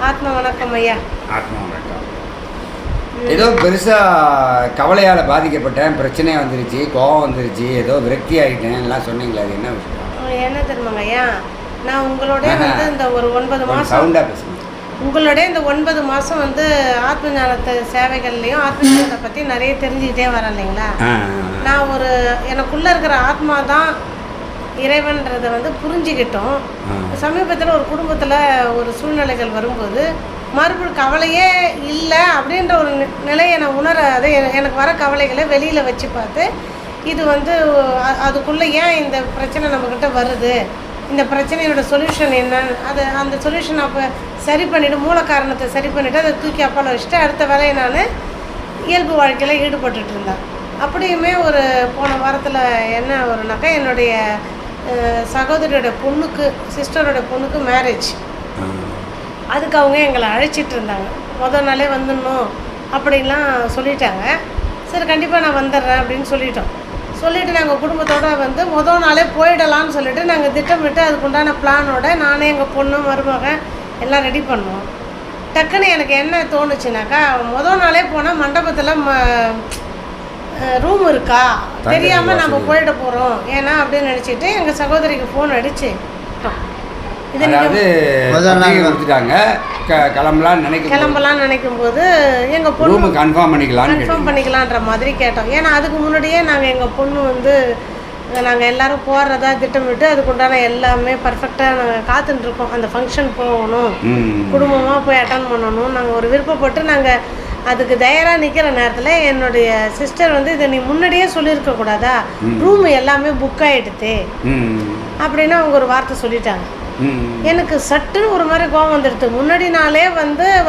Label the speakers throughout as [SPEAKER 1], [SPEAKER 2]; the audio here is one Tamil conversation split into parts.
[SPEAKER 1] ஆத்மா வணக்கம் ஐயா.
[SPEAKER 2] ஆத்மா வணக்கம். ஏதோ பெருசாக கவலையால் பாதிக்கப்பட்டேன், பிரச்சனையாக வந்துருச்சு, கோபம் வந்துருச்சு, ஏதோ விரக்தி ஆகிட்டேன் எல்லாம் சொன்னீங்களே, அது என்ன விஷயம்?
[SPEAKER 1] என்ன தெரியுமாங்க ஐயா, நான் உங்களோட வந்து இந்த ஒரு 9 மாதம்
[SPEAKER 2] சவுண்டாக பேசுங்க.
[SPEAKER 1] உங்களோட இந்த 9 மாதம் வந்து ஆத்ம ஞானத்தை சேவைகள்லையும் ஆத்ம ஞானத்தை பற்றி நிறைய தெரிஞ்சுக்கிட்டே வரேன் இல்லைங்களா. நான் ஒரு எனக்குள்ளே இருக்கிற ஆத்மா தான் இறைவன்றதை வந்து புரிஞ்சுக்கிட்டோம். சமீபத்தில் ஒரு குடும்பத்தில் ஒரு சூழ்நிலைகள் வரும்போது மறுபடியும் கவலையே இல்லை அப்படின்ற ஒரு நிலையை நான் உணர, அதை எனக்கு வர கவலைகளை வெளியில் வச்சு பார்த்து இது வந்து அதுக்குள்ளே ஏன் இந்த பிரச்சனை நம்மக்கிட்ட வருது, இந்த பிரச்சனையோட சொல்யூஷன் என்ன, அந்த சொல்யூஷன் அப்போ சரி பண்ணிவிட்டு மூல காரணத்தை சரி பண்ணிவிட்டு அதை தூக்கி அப்பால் வச்சுட்டு அடுத்த வேலையை நான் இயல்பு வாழ்க்கையில் ஈடுபட்டுட்டு இருந்தேன். அப்படியுமே ஒரு போன வாரத்தில் என்ன வரும்னாக்கா, என்னுடைய சகோதரியோட பொண்ணுக்கு, சிஸ்டரோட பொண்ணுக்கு மேரேஜ். அதுக்கு அவங்க எங்களை அழைச்சிட்டு இருந்தாங்க. முதல் நாளே வந்துடணும் அப்படின்லாம் சொல்லிட்டாங்க. சரி கண்டிப்பாக நான் வந்துடுறேன் அப்படின்னு சொல்லிவிட்டு நாங்கள் குடும்பத்தோடு வந்து முதல் நாளே போயிடலான்னு சொல்லிட்டு நாங்கள் திட்டமிட்டு அதுக்குண்டான பிளானோட நானே எங்கள் பொண்ணு மருமகன் எல்லாம் ரெடி பண்ணோம். டக்குன்னு எனக்கு என்ன தோணுச்சுனாக்கா, முதல் நாளே போனால் மண்டபத்தில் ரூம் இருக்கா தெரியாமல் நம்ம போயிட போகிறோம் ஏன்னா அப்படின்னு நினச்சிட்டு எங்கள் சகோதரிக்கு ஃபோன் அடித்து கிளம்பலான்னு நினைக்கும் போது எங்கள் பொண்ணு கன்ஃபார்ம் பண்ணிக்கலான்ற மாதிரி கேட்டோம். ஏன்னா அதுக்கு முன்னாடியே நாங்கள் எங்கள் பொண்ணு வந்து நாங்கள் எல்லோரும் போடுறதா திட்டமிட்டு அதுக்குண்டான எல்லாமே பர்ஃபெக்டாக நாங்கள் காத்துட்ருக்கோம். அந்த ஃபங்க்ஷன் போகணும், குடும்பமாக போய் அட்டன் பண்ணணும், நாங்கள் ஒரு விருப்பப்பட்டு நாங்கள் அதுக்கு தயாராக நிற்கிற நேரத்தில் என்னுடைய சிஸ்டர் வந்து இதை நீ முன்னாடியே சொல்லியிருக்கக்கூடாதா, ரூம் எல்லாமே புக் ஆகிடுது அப்படின்னு அவங்க ஒரு வார்த்தை சொல்லிட்டாங்க. எனக்கு சட்டுன்னு ஒரு மாதிரி கோவம் வந்துடுது. முன்னாடி நாளே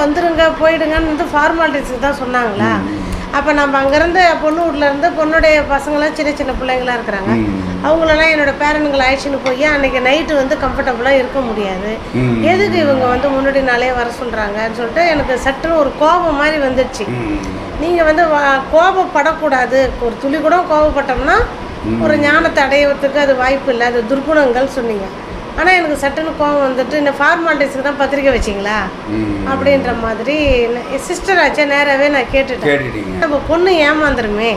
[SPEAKER 1] வந்துருங்க போயிடுங்கன்னு வந்து ஃபார்மாலிட்டிஸுக்கு தான் சொன்னாங்களா. அப்போ நம்ம அங்கேருந்து பொண்ணு வீட்டில் இருந்து பொண்ணுடைய பசங்களாம் சின்ன சின்ன பிள்ளைங்களாம் இருக்கிறாங்க, அவங்களெல்லாம் என்னோடய பேரண்ட்களை அழைச்சின்னு போய் அன்றைக்கி நைட்டு வந்து கம்ஃபர்டபுளாக இருக்க முடியாது, எதுக்கு இவங்க வந்து முன்னாடி நாளே வர சொல்கிறாங்கன்னு சொல்லிட்டு எனக்கு சட்டுன்னு ஒரு கோபம் மாதிரி வந்துடுச்சு. நீங்கள் வந்து கோபப்படக்கூடாது, ஒரு துளி கூட கோபப்பட்டோம்னா ஒரு ஞானத்தை அடையிறதுக்கு அது வாய்ப்பு இல்லை, அது துர்குணங்கள் சொன்னீங்க. ஆனால் எனக்கு சட்டுன்னு கோவம் வந்துட்டு இந்த ஃபார்மாலிட்டிஸுக்கு தான் பத்திரிக்கை வச்சிங்களா அப்படின்ற மாதிரி சிஸ்டர் ஆச்சே நேராகவே நான் கேட்டுட்டேன். நம்ம பொண்ணு ஏமாந்துருமே,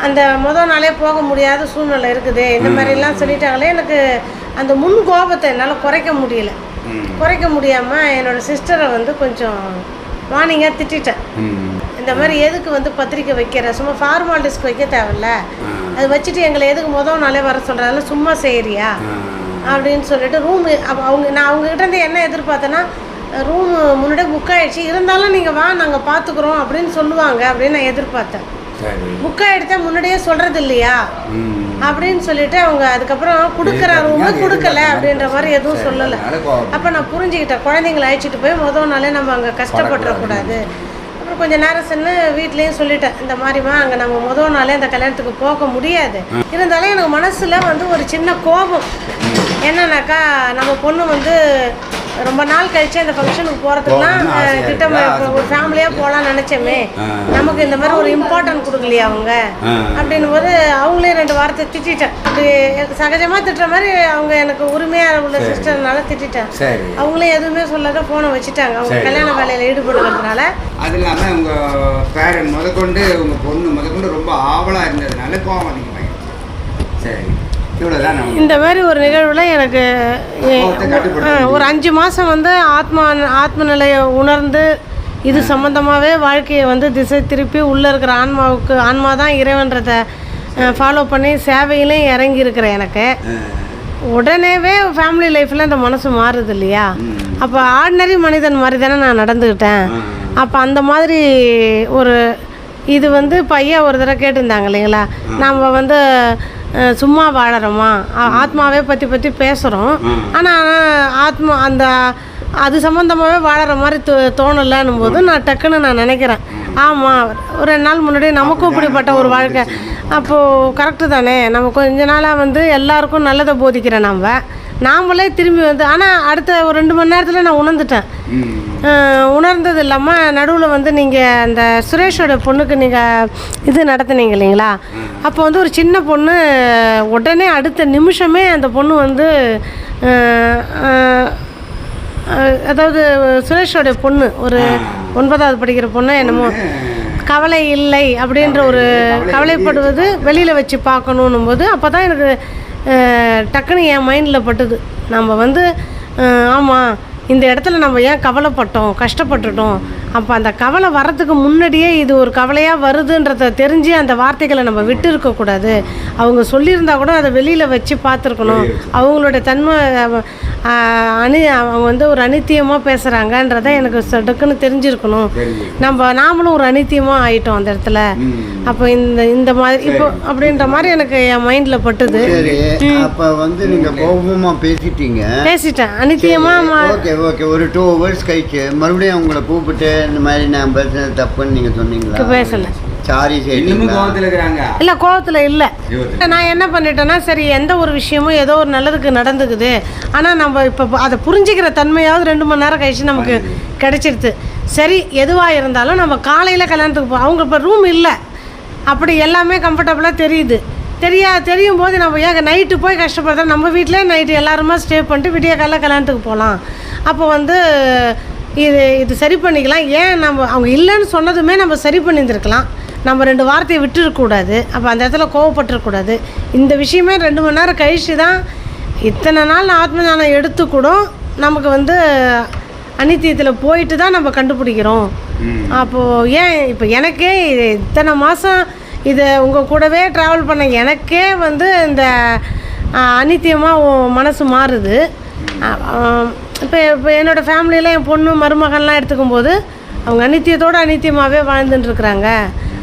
[SPEAKER 1] அந்த முதல் நாளே போக முடியாத சூழ்நிலை இருக்குது இந்த மாதிரிலாம் சொல்லிட்டாங்களே. எனக்கு அந்த முன் கோபத்தை என்னால் குறைக்க முடியாமல் என்னோடய சிஸ்டரை வந்து கொஞ்சம் மார்னிங்காக திட்டேன். இந்த மாதிரி எதுக்கு வந்து பத்திரிக்கை வைக்கிற, சும்மா ஃபார்மாலிட்டிஸ்க்கு வைக்க தேவையில்ல, அது வச்சுட்டு எங்களை எதுக்கு முதல் நாளே வர சொல்கிறதால சும்மா செய்கிறியா அப்படின்னு சொல்லிட்டு நான் அவங்ககிட்ட இருந்து என்ன எதிர்பார்த்தேன்னா, ரூம் முன்னாடியே புக் ஆகிடுச்சு, இருந்தாலும் நீங்கள் வா நாங்கள் பார்த்துக்குறோம் அப்படின்னு சொல்லுவாங்க அப்படின்னு நான் எதிர்பார்த்தேன். புக் ஆகிடுச்சா முன்னாடியே சொல்கிறது இல்லையா அப்படின்னு சொல்லிட்டு அவங்க அதுக்கப்புறம் கொடுக்குற ரூமு கொடுக்கல அப்படின்ற மாதிரி எதுவும் சொல்லலை. அப்போ நான் புரிஞ்சுக்கிட்டேன், குழந்தைங்களை அழைச்சிட்டு போய் முதல் நாளே நம்ம அங்கே கஷ்டப்பட்டுறக்கூடாது. அப்புறம் கொஞ்சம் நேரம் சென்று வீட்லேயும் சொல்லிட்டேன், இந்த மாதிரிமா அங்கே நம்ம முதல் நாளே அந்த கல்யாணத்துக்கு போக முடியாது, இருந்தாலும் எனக்கு மனசில் வந்து ஒரு சின்ன கோபம் என்னன்னாக்கா, நம்ம பொண்ணு வந்து ரொம்ப நாள் கழிச்சு அந்த ஃபங்க்ஷனுக்கு போகிறதுக்குலாம் திட்டம் ஒரு ஃபேமிலியாக போகலான்னு நினச்சோமே, நமக்கு இந்த மாதிரி ஒரு இம்பார்ட்டன்ட் கொடுக்கலையா அவங்க அப்படின்னும் போது அவங்களே 2 வார்த்தை திட்டேன். அப்படி சகஜமாக திட்டுற மாதிரி அவங்க எனக்கு உரிமையாக உள்ள சிஸ்டர்னால திட்டேன். அவங்களே எதுவுமே சொல்லாத ஃபோனை வச்சுட்டாங்க, அவங்க கல்யாண வேலையில் ஈடுபடுறதுனால.
[SPEAKER 2] அது இல்லாமல் உங்கள் பேரண்ட் முதற்கொண்டு உங்கள் பொண்ணு முதற்கொண்டு ரொம்ப ஆவலாக இருந்ததுனால கோவம் அதிகமாகிடுச்சு. சரி,
[SPEAKER 1] இந்த மாதிரி ஒரு நிகழ்வில் எனக்கு ஒரு 5 மாதம் வந்து ஆத்ம நிலையை உணர்ந்து இது சம்மந்தமாகவே வாழ்க்கையை வந்து திசை திருப்பி உள்ளே இருக்கிற ஆன்மா தான் இறைவன்றதை ஃபாலோ பண்ணி சேவையிலையும் இறங்கியிருக்கிறேன். எனக்கு உடனேவே ஃபேமிலி லைஃப்பில் இந்த மனசு மாறுது இல்லையா. அப்போ ஆர்டினரி மனிதன் மாதிரி தானே நான் நடந்துக்கிட்டேன். அப்போ அந்த மாதிரி ஒரு இது வந்து பையா ஒரு தடவை கேட்டிருந்தாங்க இல்லைங்களா, நம்ம வந்து சும்மா வாழறோமா, ஆத்மாவே பற்றி பேசுகிறோம், ஆனால் ஆத்மா அது சம்மந்தமாகவே வாழற மாதிரி தோணலைன்னும் போது நான் டக்குன்னு நான் நினைக்கிறேன், ஆமாம் ஒரு 2 நாள் முன்னாடி நமக்கும் இப்படிப்பட்ட ஒரு வாழ்க்கை, அப்போது கரெக்டு தானே, நம்ம கொஞ்ச நாளாக வந்து எல்லாருக்கும் நல்லதை போதிக்கிறேன், நாமளே திரும்பி வந்து. ஆனால் அடுத்த ஒரு 2 மணி நேரத்தில் நான் உணர்ந்துட்டேன். உணர்ந்தது இல்லாமல் நடுவில் வந்து நீங்கள் அந்த சுரேஷோட பொண்ணுக்கு நீங்கள் இது நடத்துனீங்க இல்லைங்களா, அப்போ வந்து ஒரு சின்ன பொண்ணு உடனே அடுத்த நிமிஷமே அந்த பொண்ணு வந்து அதாவது சுரேஷோடைய பொண்ணு ஒரு 9வது படிக்கிற பொண்ணு என்னமோ கவலை இல்லை அப்படின்ற ஒரு கவலைப்படுவது வெளியில் வச்சு பார்க்கணும் போது அப்போ தான் எனக்கு டக்குன்னு என் மைண்டில் பட்டுது. நம்ம வந்து ஆமாம் இந்த இடத்துல நம்ம ஏன் கவலைப்பட்டோம், கஷ்டப்பட்டுட்டோம். அப்போ அந்த கவலை வர்றதுக்கு முன்னாடியே இது ஒரு கவலையாக வருதுன்றத தெரிஞ்சு அந்த வார்த்தைகளை நம்ம விட்டு இருக்கக்கூடாது. அவங்க சொல்லியிருந்தா கூட அதை வெளியில் வச்சு பார்த்துருக்கணும். அவங்களோட தன்மை அவங்க வந்து ஒரு அனித்தியமாக பேசுகிறாங்கன்றத எனக்கு டக்குன்னு தெரிஞ்சிருக்கணும். நாமளும் ஒரு அனித்தியமாக ஆயிட்டோம் அந்த இடத்துல. அப்போ இந்த மாதிரி இப்போ அப்படின்ற மாதிரி எனக்கு என் மைண்டில் பட்டுது.
[SPEAKER 3] அப்போ வந்து நீங்கள் கோபமாக பேசிட்டேன்
[SPEAKER 1] அனித்தியமாக.
[SPEAKER 3] ஓகே ஒரு 2 hours கழிச்சு மறுபடியும் அவங்கள கூப்பிட்டு இந்த மாதிரி நான் பேசுனது தப்புன்னு நீங்கள் சொன்னீங்களா?
[SPEAKER 1] பேசலை.
[SPEAKER 3] சாரி
[SPEAKER 1] இல்லை, கோவத்தில் இல்லை. நான் என்ன பண்ணிட்டேன்னா, சரி எந்த ஒரு விஷயமும் ஏதோ ஒரு நல்லதுக்கு நடந்துக்குது, ஆனால் நம்ம இப்போ அதை புரிஞ்சிக்கிற தன்மையாவது 2 மணி நேரம் கழிச்சு நமக்கு கிடைச்சிடுது. சரி எதுவாக இருந்தாலும் நம்ம காலையில் கல்யாணத்துக்கு அவங்க இப்போ ரூம் இல்லை, அப்படி எல்லாமே கம்ஃபர்டபுளாக தெரியும் போது நம்ம ஏன் நைட்டு போய் கஷ்டப்படுறோம். நம்ம வீட்டிலே நைட்டு எல்லாருமே ஸ்டே பண்ணிட்டு விடிய காலையில் கல்யாணத்துக்கு போகலாம். அப்போ வந்து இது சரி பண்ணிக்கலாம். ஏன் நம்ம அவங்க இல்லைன்னு சொன்னதுமே நம்ம சரி பண்ணியிருந்துருக்கலாம். நம்ம 2 வார்த்தையை விட்டுருக்கக்கூடாது. அப்போ அந்த இடத்துல கோவப்பட்டுருக்கூடாது. இந்த விஷயமே 2 மணி நேரம் கழிச்சு தான், இத்தனை நாள் ஆத்ம ஞானம் எடுத்து கூட நமக்கு வந்து அனித்தியத்தில் போயிட்டு தான் நம்ம கண்டுபிடிக்கிறோம். அப்போது ஏன் இப்போ எனக்கே இத்தனை மாதம் இதை உங்கள் கூடவே ட்ராவல் பண்ண எனக்கே வந்து இந்த அனித்தியமாக மனசு மாறுது. இப்போ என்னோடய ஃபேமிலியில் என் பொண்ணு மருமகன்லாம் எடுத்துக்கும் போது அவங்க அனித்தியமாகவே வாழ்ந்துட்டுருக்குறாங்க.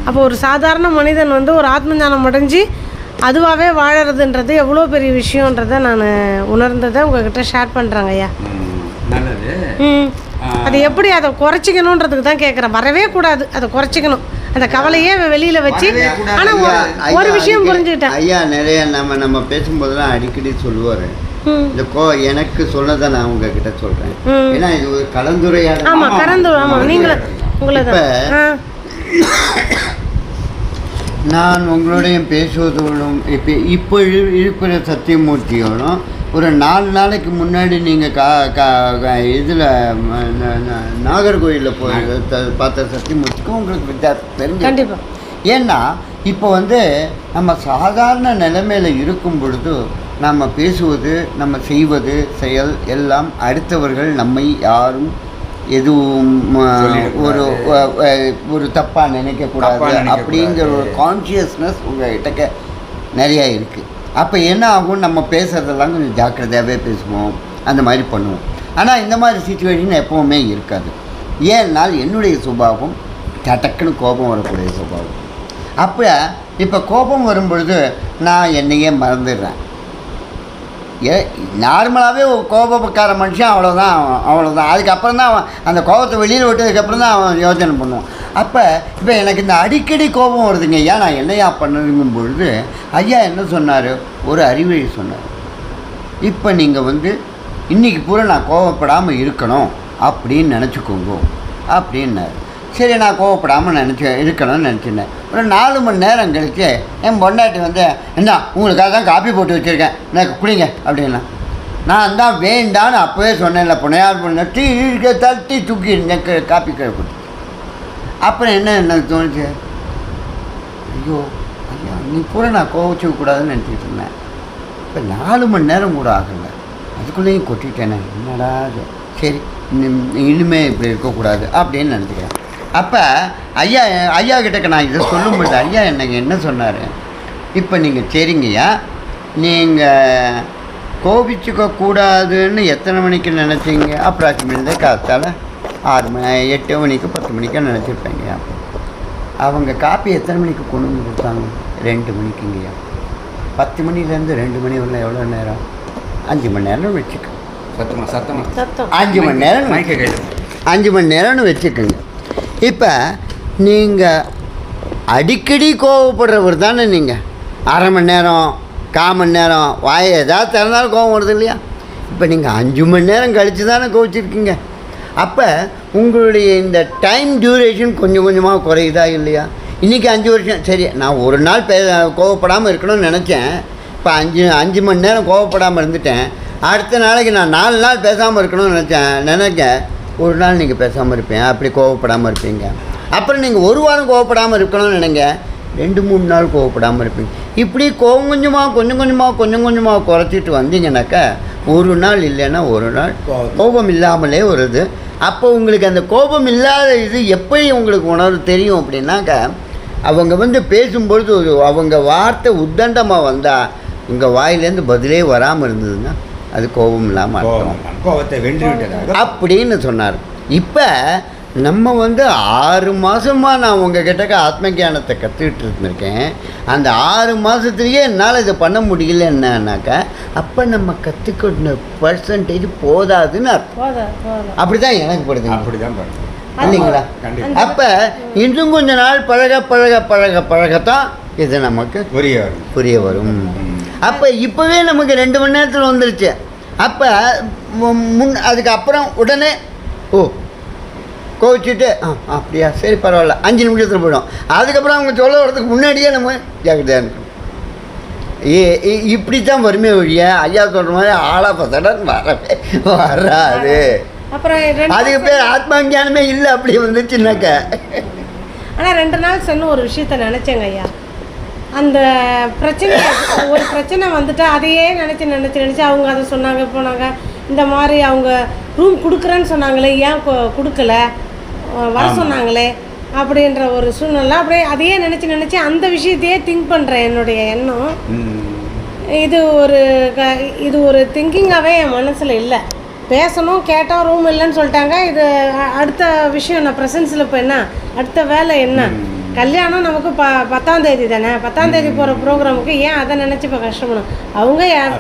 [SPEAKER 1] அப்போ ஒரு சாதாரண மனிதன் வந்து ஒரு ஆத்ம ஞானம் அடைஞ்சு அதுவாகவே வாழறதுன்றது எவ்வளோ பெரிய விஷயன்றதை நான் உணர்ந்ததை உங்ககிட்ட ஷேர் பண்ணுறாங்க ஐயா. அது எப்படி அதை குறைச்சிக்கணுன்றதுக்கு தான் கேட்குறேன். வரவே கூடாது, அதை குறைச்சிக்கணும். அந்த கவலையே வெளியில் வச்சு. ஆனால் ஒரு விஷயம் புரிஞ்சுக்கிட்டேன்
[SPEAKER 3] ஐயா, நிறைய நம்ம பேசும்போதெல்லாம் அடிக்கடி சொல்லுவார், இந்த எனக்கு சொன்னதை நான் உங்ககிட்ட சொல்கிறேன். ஏன்னா இது ஒரு கலந்துரையாடல்.
[SPEAKER 1] ஆமாம் நீங்களும் உங்களை
[SPEAKER 3] நான் உங்களுடைய பேசுவதோடும் இப்போ இருக்கிற சத்தியமூர்த்தியோடும் ஒரு 4 நாளைக்கு முன்னாடி நீங்கள் இதில் நாகர்கோயிலில் போய் பார்த்த சத்தியமூர்த்திக்கும் உங்களுக்கு வித்தியாசம் தெரிஞ்சு.
[SPEAKER 1] கண்டிப்பாக.
[SPEAKER 3] ஏன்னா இப்போ வந்து நம்ம சாதாரண நிலைமையில் இருக்கும் பொழுது நம்ம பேசுவது, நம்ம செய்வது, செயல் எல்லாம் அடுத்தவர்கள் நம்மை யாரும் எதுவும் ஒரு தப்பாக நினைக்கக்கூடாது அப்படிங்கிற ஒரு கான்ஷியஸ்னஸ் உங்கள்கிட்ட நிறையா இருக்குது. அப்போ என்ன ஆகும், நம்ம பேசுகிறதெல்லாம் கொஞ்சம் ஜாக்கிரதையாகவே பேசுவோம், அந்த மாதிரி பண்ணுவோம். ஆனால் இந்த மாதிரி சிச்சுவேஷன் எப்போவுமே இருக்காது. ஏன்னால் என்னுடைய சுபாவம் டக்குன்னு கோபம் வரக்கூடிய சுபாவம். அப்போ இப்போ கோபம் வரும்பொழுது நான் என்னையே மறந்துடுறேன். நார்மலாகவே ஒரு கோபக்கார மனுஷன் அவ்வளோதான். அதுக்கப்புறம் தான் அவன் அந்த கோபத்தை வெளியில் விட்டதுக்கப்புறம் தான் அவன் யோசனை பண்ணுவான். அப்போ இப்போ எனக்கு இந்த அடிக்கடி கோபம் வருதுங்க ஐயா, நான் என்னையா பண்ணுறதுங்கும் பொழுது ஐயா என்ன சொன்னார், ஒரு அறிவுரை சொன்னார். இப்போ நீங்கள் வந்து இன்றைக்கி பூரா நான் கோபப்படாமல் இருக்கணும் அப்படின்னு நினச்சிக்கோங்க அப்படின்னாரு. சரி, நான் கோவப்படாமல் இருக்கணும்னு நினச்சிருந்தேன். ஒரு 4 மணி நேரம் கழிச்சு என் பொண்டாட்டி வந்து, என்ன உங்களுக்காக தான் காப்பி போட்டு வச்சுருக்கேன், எனக்கு குடிங்க அப்படின்னா. நான் தான் வேண்டான்னு அப்போவே சொன்னேன்ல, புனையார் பண்ண டீ தட்டி தூக்கி எனக்கு காப்பி கொடுத்து. அப்புறம் என்ன தோணுச்சு, ஐயோ ஐயா நீ பூரா நான் கோவச்சிக்கக்கூடாதுன்னு நினச்சிட்டு இருந்தேன். இப்போ 4 மணி நேரம் கூட ஆகலை, அதுக்குள்ளேயும் கொட்டிட்டேனே, என்னடா சரி இனிமேல் இப்படி இருக்கக்கூடாது அப்படின்னு நினச்சிக்கிறேன். அப்போ ஐயா கிட்டக்க நான் இதை சொல்லும்போது ஐயா எனக்கு என்ன சொன்னார், இப்போ நீங்கள் சரிங்கய்யா, நீங்கள் கோபிச்சுக்க கூடாதுன்னு எத்தனை மணிக்கு நினச்சிங்க? அப்ராக்சிமேட்லி காத்தால் 6 மணி 8 மணிக்கு 10 மணிக்கு நினச்சிருப்பேங்கய்யா. அவங்க காப்பி எத்தனை மணிக்கு கொண்டு வந்து கொடுத்தாங்க? 2 மணிக்குங்கய்யா. 10 மணிலேருந்து 2 மணி வரல எவ்வளோ நேரம்? 5 மணி நேரம்னு வச்சுக்க. 5 மணி நேரம் 5 மணி நேரம்னு வச்சுக்கோங்க. இப்போ நீங்கள் அடிக்கடி கோவப்படுறவர் தானே நீங்கள். 1/2 மணி நேரம் 1/4 மணி நேரம் வாயை ஏதாவது திறந்தாலும் கோவம் வருது இல்லையா? இப்போ நீங்கள் 5 மணி நேரம் கழித்து தானே கோவிச்சிருக்கீங்க. அப்போ உங்களுடைய இந்த டைம் டியூரேஷன் கொஞ்சம் கொஞ்சமாக குறையுதா இல்லையா? இன்றைக்கி 5 வருஷம் சரி, நான் ஒரு நாள் கோவப்படாமல் இருக்கணும்னு நினச்சேன். இப்போ 5 மணி நேரம் கோவப்படாமல் இருந்துட்டேன். அடுத்த நாளைக்கு நான் 4 நாள் பேசாமல் இருக்கணும்னு நினைக்க ஒரு நாள் நீங்கள் பேசாமல் இருப்பீங்க, அப்படி கோவப்படாமல் இருப்பீங்க. அப்புறம் நீங்கள் ஒரு வாரம் கோவப்படாமல் இருக்கணும்னு நினைங்க, 2-3 நாள் கோவப்படாமல் இருப்பீங்க. இப்படி கொஞ்சம் கொஞ்சமாக குறைச்சிட்டு வந்தீங்கன்னாக்கா ஒரு நாள் இல்லைன்னா ஒரு நாள் கோபம் இல்லாமலே வருது. அப்போ உங்களுக்கு அந்த கோபம் இல்லாத இது எப்படி உங்களுக்கு உணர்வு தெரியும் அப்படின்னாக்கா, அவங்க பேசும்பொழுது அவங்க வார்த்தை உத்தண்டமாக வந்தால் உங்கள் வாயிலேருந்து பதிலே வராமல் இருந்ததுன்னா அது கோபம் இல்லாமல்
[SPEAKER 2] கோபத்தை வென்று
[SPEAKER 3] அப்படின்னு சொன்னார். இப்போ நம்ம 6 மாதமாக நான் உங்ககிட்ட ஆத்ம ஞானத்தை கற்றுக்கிட்டு இருந்திருக்கேன். அந்த 6 மாதத்துலேயே என்னால் இதை பண்ண முடியல என்னன்னாக்கா, அப்போ நம்ம கற்றுக்கிட்ட பர்சன்டேஜ் போதாதுன்னு அர்த்தம். அப்படி தான் எனக்கு படுது.
[SPEAKER 2] அப்படி தான் படுது
[SPEAKER 3] இல்லைங்களா? அப்போ இன்னும் கொஞ்ச நாள் பழகத்தான் இது நமக்கு புரிய வரும். அப்போ இப்போவே நமக்கு 2 மணி நேரத்தில் வந்துருச்சு. அப்போ அதுக்கப்புறம் உடனே கோவிச்சுட்டு அப்படியா சரி பரவாயில்ல 5 நிமிஷத்தில் போயிடும். அதுக்கப்புறம் அவங்க சொல்ல வரதுக்கு முன்னாடியே நம்ம ஜாக்கிரதையாக இருக்கணும். இப்படி தான் வறுமை வழிய ஐயா சொல்கிற மாதிரி ஆளாப்பத்தடன் வராது.
[SPEAKER 1] அப்புறம்
[SPEAKER 3] அதுக்கு பேர் ஆத்மா ஞானமே இல்லை அப்படி வந்துச்சுன்னாக்க.
[SPEAKER 1] ஆனால் 2 நாள் சொன்ன ஒரு விஷயத்த நினச்சேங்க ஐயா. அந்த ஒரு பிரச்சனை வந்துட்டு அதையே நினச்சி அவங்க அதை சொன்னாங்க போனாங்க. இந்த மாதிரி அவங்க ரூம் கொடுக்குறேன்னு சொன்னாங்களே, ஏன் கொடுக்கல, வர சொன்னாங்களே அப்படின்ற ஒரு சூழ்நிலை. அப்படியே அதையே நினச்சி அந்த விஷயத்தையே திங்க் பண்ணுறேன். என்னுடைய எண்ணம் இது ஒரு திங்கிங்காகவே என் மனசில் இல்லை. பேசணும், கேட்டோம், ரூம் இல்லைன்னு சொல்லிட்டாங்க. இது அடுத்த விஷயம் நான் ப்ரெசன்ஸில் இப்போ என்ன அடுத்த வேலை என்ன? கல்யாணம் நமக்கு 10ஆம் தேதி தானே. 10ஆம் தேதி போகிற ப்ரோக்ராமுக்கு ஏன் அதை நினச்சி இப்போ கஷ்டப்படணும்? அவங்க யார்?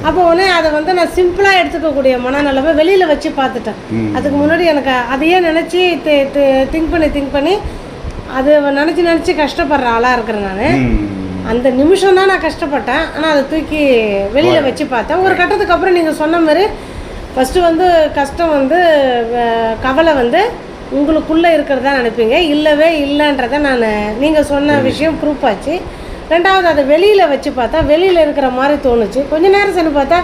[SPEAKER 1] அப்போ ஒன்று அதை நான் சிம்பிளாக எடுத்துக்கக்கூடிய மனநிலைமை வெளியில் வச்சு பார்த்துட்டேன். அதுக்கு முன்னாடி எனக்கு அதையே நினச்சி திங்க் பண்ணி அது நினச்சி கஷ்டப்படுற ஆளாக இருக்கிறேன் நான். அந்த நிமிஷம் தான் நான் கஷ்டப்பட்டேன். ஆனால் அதை தூக்கி வெளியில் வச்சு பார்த்தேன். ஒரு கட்டத்துக்கு அப்புறம் நீங்கள் சொன்ன மாதிரி ஃபஸ்ட்டு கஷ்டம் கவலை உங்களுக்குள்ளே இருக்கிறதா நினைப்பீங்க. இல்லவே இல்லைன்றதை நீங்கள் சொன்ன விஷயம் ப்ரூஃப் ஆச்சு. 2வது அதை வெளியில் வச்சு பார்த்தா வெளியில் இருக்கிற மாதிரி தோணுச்சு. கொஞ்ச நேரம் சென்று பார்த்தா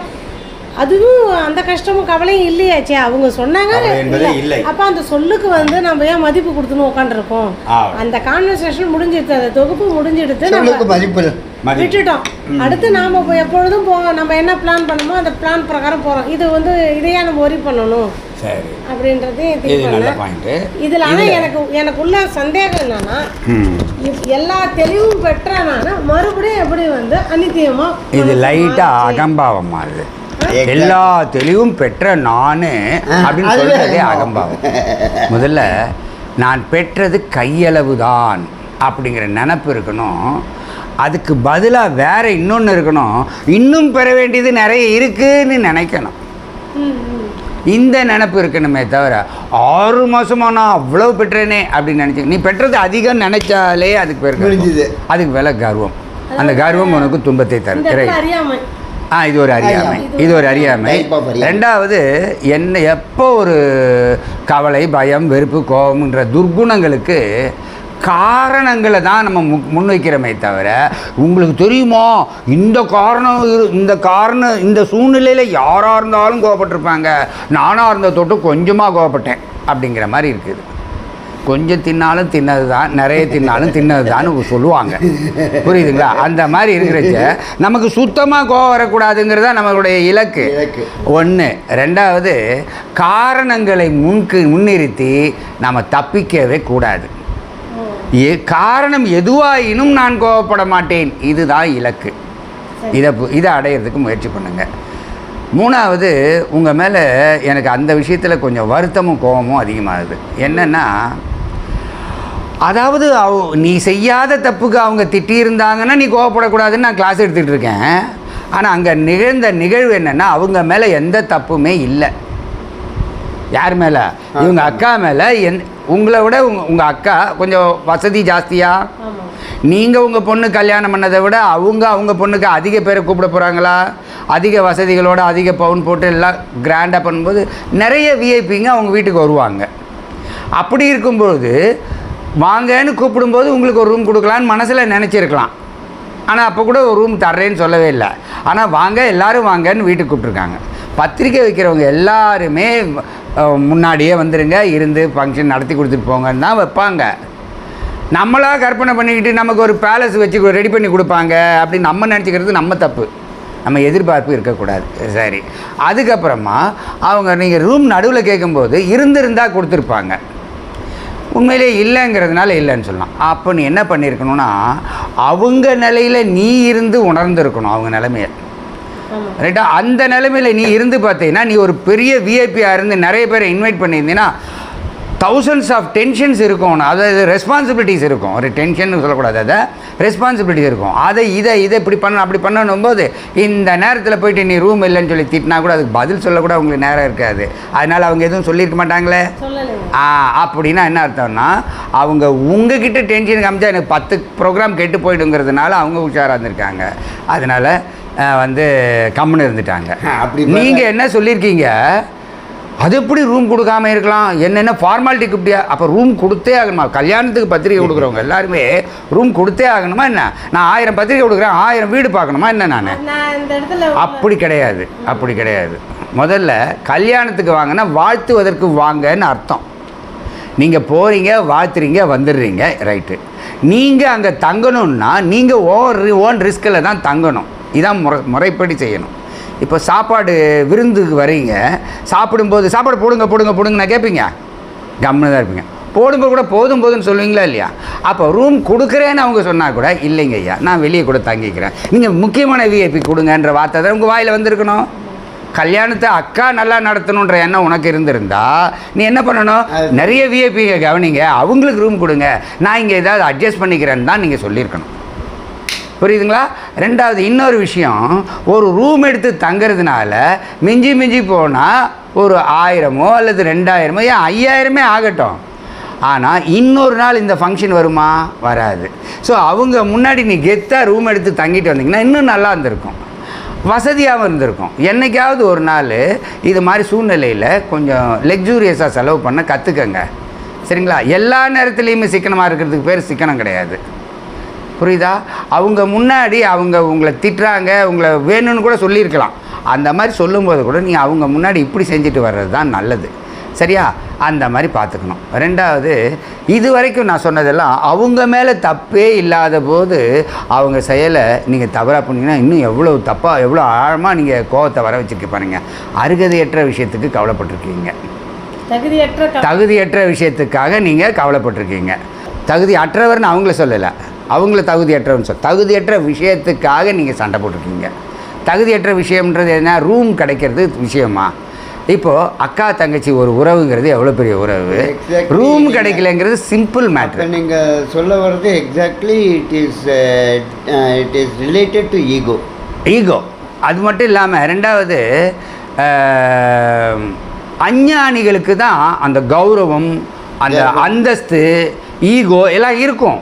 [SPEAKER 1] அதுவும் அந்த கஷ்டமும் கவலையும் இல்லையாச்சே. அவங்க சொன்னாங்க அப்போ அந்த சொல்லுக்கு நம்ம ஏன் மதிப்பு கொடுத்துன்னு உட்காந்துருக்கோம். அந்த கான்வர்சேஷன் முடிஞ்சிடுது, அந்த தொகுப்பு முடிஞ்சிடுது, நம்ம விட்டுட்டோம். அடுத்து நாம் எப்பொழுதும் நம்ம என்ன பிளான் பண்ணணுமோ அந்த பிளான் பிரகாரம் போகிறோம். இதையே நம்ம ஒரி பண்ணணும் அப்படின்றதே இதில். ஆனால் எனக்குள்ள சந்தேகம் என்னன்னா, எல்லா தெளிவும் பெற்ற நான் மறுபடியும் எப்படி அனித்தியமா
[SPEAKER 2] இது லைட்டாக அகம்பாவமா இது எல்லா தெளிவும் பெற்ற நான் அப்படின்னு சொல்றதே அகம்பாவம். முதல்ல நான் பெற்றது கையளவு தான் அப்படிங்கிற நினப்பு இருக்கணும். அதுக்கு பதிலாக வேற இன்னொன்று இருக்கணும், இன்னும் பெற வேண்டியது நிறைய இருக்குன்னு நினைக்கணும். இந்த நினப்பு இருக்கணுமே தவிர 6 மாதமா நான் அவ்வளோ பெற்றேனே அப்படின்னு நினச்சி நீ பெற்றது அதிகம் நினைச்சாலே அதுக்கு பேர் அதுக்கு வேலை கர்வம். அந்த கர்வம் உனக்கு துன்பத்தை தரும். இது ஒரு அறியாமை. 2வது என்ன எப்போ ஒரு கவலை, பயம், வெறுப்பு, கோபம்ன்ற துர்குணங்களுக்கு காரணங்களை தான் நம்ம முன்வைக்கிறோமே தவிர, உங்களுக்கு தெரியுமா இந்த சூழ்நிலையில் யாராக இருந்தாலும் கோபப்பட்டிருப்பாங்க, நானாக இருந்த தொட்டு கொஞ்சமாக கோபப்பட்டேன் அப்படிங்கிற மாதிரி இருக்குது. கொஞ்சம் தின்னாலும் தின்னது தான், நிறைய தின்னாலும் தின்னது தான் சொல்லுவாங்க. புரியுதுங்களா? அந்த மாதிரி இருக்கிறச்ச நமக்கு சுத்தமாக கோபம் வரக்கூடாதுங்கிறதா நம்மளுடைய இலக்கு 1. 2வது காரணங்களை முன்னிறுத்தி நம்ம தப்பிக்கவே கூடாது. காரணம் எதுவாயினும் நான் கோபப்பட மாட்டேன், இதுதான் இலக்கு. இதை அடையிறதுக்கு முயற்சி பண்ணுங்க. 3வது உங்கள் மேலே எனக்கு அந்த விஷயத்தில் கொஞ்சம் வருத்தமும் கோபமும் அதிகமாகுது. என்னென்னா, அதாவது நீ செய்யாத தப்புக்கு அவங்க திட்டியிருந்தாங்கன்னா நீ கோவப்படக்கூடாதுன்னு நான் கிளாஸ் எடுத்துகிட்டு இருக்கேன். ஆனால் அங்கே நிகழ்ந்த நிகழ்வு என்னென்னா, அவங்க மேலே எந்த தப்புமே இல்லை. யார் மேலே? இவங்க அக்கா மேலே. உங்களை விட உங்கள் அக்கா கொஞ்சம் வசதி ஜாஸ்தியா? நீங்கள் உங்கள் பொண்ணு கல்யாணம் பண்ணதை விட அவங்க பொண்ணுக்கு அதிக பேரை கூப்பிட போகிறாங்களா? அதிக வசதிகளோடு அதிக பவுன் போட்டு எல்லாம் கிராண்டாக பண்ணும்போது நிறைய விஐபிங்க அவங்க வீட்டுக்கு வருவாங்க. அப்படி இருக்கும்பொழுது வாங்கன்னு கூப்பிடும்போது உங்களுக்கு ஒரு ரூம் கொடுக்கலான்னு மனசில் நினச்சிருக்கலாம். ஆனால் அப்போ கூட ஒரு ரூம் தர்றேன்னு சொல்லவே இல்லை. ஆனால் வாங்க எல்லோரும் வாங்கன்னு வீட்டுக்கு கூப்பிட்ருக்காங்க. பத்திரிக்கை வைக்கிறவங்க எல்லாருமே முன்னாடியே வந்துடுங்க, இருந்து ஃபங்க்ஷன் நடத்தி கொடுத்துட்டு போங்கன்னு தான் வைப்பாங்க. நம்மளாக கற்பனை பண்ணிக்கிட்டு நமக்கு ஒரு பேலஸ் வச்சு ரெடி பண்ணி கொடுப்பாங்க அப்படின்னு நம்ம நினச்சிக்கிறது நம்ம தப்பு. நம்ம எதிர்பார்ப்பு இருக்கக்கூடாது. சரி, அதுக்கப்புறமா அவங்க நீங்கள் ரூம் நடுவில் கேட்கும்போது இருந்திருந்தால் கொடுத்துருப்பாங்க. உண்மையிலே இல்லைங்கிறதுனால இல்லைன்னு சொல்லலாம். அப்போ நீ என்ன பண்ணியிருக்கணும்னா அவங்க நிலையில் நீ இருந்து உணர்ந்துருக்கணும் அவங்க நிலைமையை. ரைட்டா? அந்த நிலைமையில் நீ இருந்து பார்த்தீங்கன்னா நீ ஒரு பெரிய விஐபியாக இருந்து நிறைய பேரை இன்வைட் பண்ணியிருந்தீங்கன்னா தௌசண்ட்ஸ் ஆஃப் டென்ஷன்ஸ் இருக்கும். அதாவது ரெஸ்பான்சிபிலிட்டிஸ் இருக்கும். ஒரு டென்ஷன் சொல்லக்கூடாது, அதை ரெஸ்பான்சிபிலிட்டிஸ் இருக்கும். இதை இப்படி பண்ணணும் அப்படி பண்ணணும் போது இந்த நேரத்தில் போயிட்டு நீ ரூம் இல்லைன்னு சொல்லி திட்டினா கூட அதுக்கு பதில் சொல்லக்கூட உங்களுக்கு நேரம் இருக்காது. அதனால் அவங்க எதுவும் சொல்லியிருக்க மாட்டாங்களே. அப்படின்னா என்ன அர்த்தம்னா அவங்க உங்ககிட்ட டென்ஷன் காமிச்சா எனக்கு 10 ப்ரோக்ராம் கெட்டு போயிடுங்கிறதுனால அவங்க உஷாராக இருந்திருக்காங்க. அதனால் கம்முன்னு இருந்துட்டாங்க. அப்படி நீங்கள் என்ன சொல்லியிருக்கீங்க, அது எப்படி ரூம் கொடுக்காம இருக்கலாம், என்னென்ன ஃபார்மாலிட்டி கூப்பிட்டியா? அப்போ ரூம் கொடுத்தே ஆகணுமா? கல்யாணத்துக்கு பத்திரிக்கை கொடுக்குறவங்க எல்லாருமே ரூம் கொடுத்தே ஆகணுமா என்ன? நான் 1000 பத்திரிக்கை கொடுக்குறேன், 1000 வீடு பார்க்கணுமா என்ன? நான் அப்படி கிடையாது, அப்படி கிடையாது. முதல்ல கல்யாணத்துக்கு வாங்கினா வாழ்த்துவதற்கு வாங்கன்னு அர்த்தம். நீங்கள் போகிறீங்க, வாழ்த்துறீங்க, வந்துடுறீங்க, ரைட்டு. நீங்கள் அங்கே தங்கணுன்னா நீங்கள் ஓன் ரிஸ்கில் தான் தங்கணும். இதான் முறைப்படி செய்யணும். இப்போ சாப்பாடு விருந்துக்கு வரீங்க, சாப்பிடும்போது சாப்பாடு போடுங்க நான் கேட்பீங்க, கம்முன்னு தான் இருப்பீங்க. போடும்போது கூட போதும்னு சொல்லுவீங்களா இல்லையா? அப்போ ரூம் கொடுக்குறேன்னு அவங்க சொன்னால் கூட இல்லைங்க ஐயா நான் வெளியே கூட தங்கிக்கிறேன், நீங்கள் முக்கியமான விஐபி கொடுங்கன்ற வார்த்தை தான் உங்கள் வாயில் வந்திருக்கணும். கல்யாணத்தை அக்கா நல்லா நடத்தணுன்ற எண்ணம் உனக்கு இருந்திருந்தா நீ என்ன பண்ணணும், நிறைய விஐபிங்க கவனிங்க, அவங்களுக்கு ரூம் கொடுங்க, நான் இங்கே ஏதாவது அட்ஜஸ்ட் பண்ணிக்கிறேன்னு தான் நீங்கள் சொல்லியிருக்கணும். புரியுதுங்களா? ரெண்டாவது இன்னொரு விஷயம், ஒரு ரூம் எடுத்து தங்கிறதுனால மிஞ்சி போனால் ஒரு 1000மோ அல்லது 2000மோ ஏன் 5000மே ஆகட்டும், ஆனால் இன்னொரு நாள் இந்த ஃபங்க்ஷன் வருமா? வராது. ஸோ அவங்க முன்னாடி நீ கெத்தாக ரூம் எடுத்து தங்கிட்டு வந்தீங்கன்னா இன்னும் நல்லா இருந்திருக்கும், வசதியாகவும் இருந்திருக்கும். என்றைக்காவது ஒரு நாள் இது மாதிரி சூழ்நிலையில் கொஞ்சம் லக்ஸூரியஸாக செலவு பண்ண கற்றுக்கங்க. சரிங்களா? எல்லா நேரத்துலேயுமே சிக்கனமாக இருக்கிறதுக்கு பேர் சிக்கனம் கிடையாது. புரியுதா? அவங்க முன்னாடி அவங்க உங்களை திட்டுறாங்க, உங்களை வேணும்னு கூட சொல்லியிருக்கலாம். அந்த மாதிரி சொல்லும்போது கூட நீ அவங்க முன்னாடி இப்படி செஞ்சுட்டு வர்றது தான் நல்லது. சரியா? அந்த மாதிரி பார்த்துக்கணும். ரெண்டாவது, இது வரைக்கும் நான் சொன்னதெல்லாம் அவங்க மேலே தப்பே இல்லாத போது அவங்க செயலை நீங்கள் தவறாக பண்ணிங்கன்னா இன்னும் எவ்வளோ தப்பாக எவ்வளோ ஆழமாக நீங்கள் கோபத்தை வர வச்சுருக்க பாருங்க. அருகதையற்ற விஷயத்துக்கு கவலைப்பட்டிருக்கீங்க, தகுதியற்ற விஷயத்துக்காக நீங்கள் கவலைப்பட்டிருக்கீங்க. தகுதி அற்றவர்னு அவங்கள சொல்லலை, அவங்கள தகுதியற்றவன்னு தகுதியற்ற விஷயத்துக்காக நீங்கள் சண்டை போட்டிருக்கீங்க. தகுதியற்ற விஷயம்ன்றது என்ன? ரூம் கிடைக்கிறது விஷயமா? இப்போது அக்கா தங்கச்சி ஒரு உறவுங்கிறது எவ்வளோ பெரிய உறவு, ரூம் கிடைக்கலங்கிறது சிம்பிள் மேட்ரு.
[SPEAKER 3] நீங்கள் சொல்ல வர்றது exactly it is related to ego.
[SPEAKER 2] அது மட்டும் இல்லாமல் ரெண்டாவது அஞ்ஞானிகளுக்கு தான் அந்த கௌரவம், அந்த அந்தஸ்து, ஈகோ எல்லாம் இருக்கும்.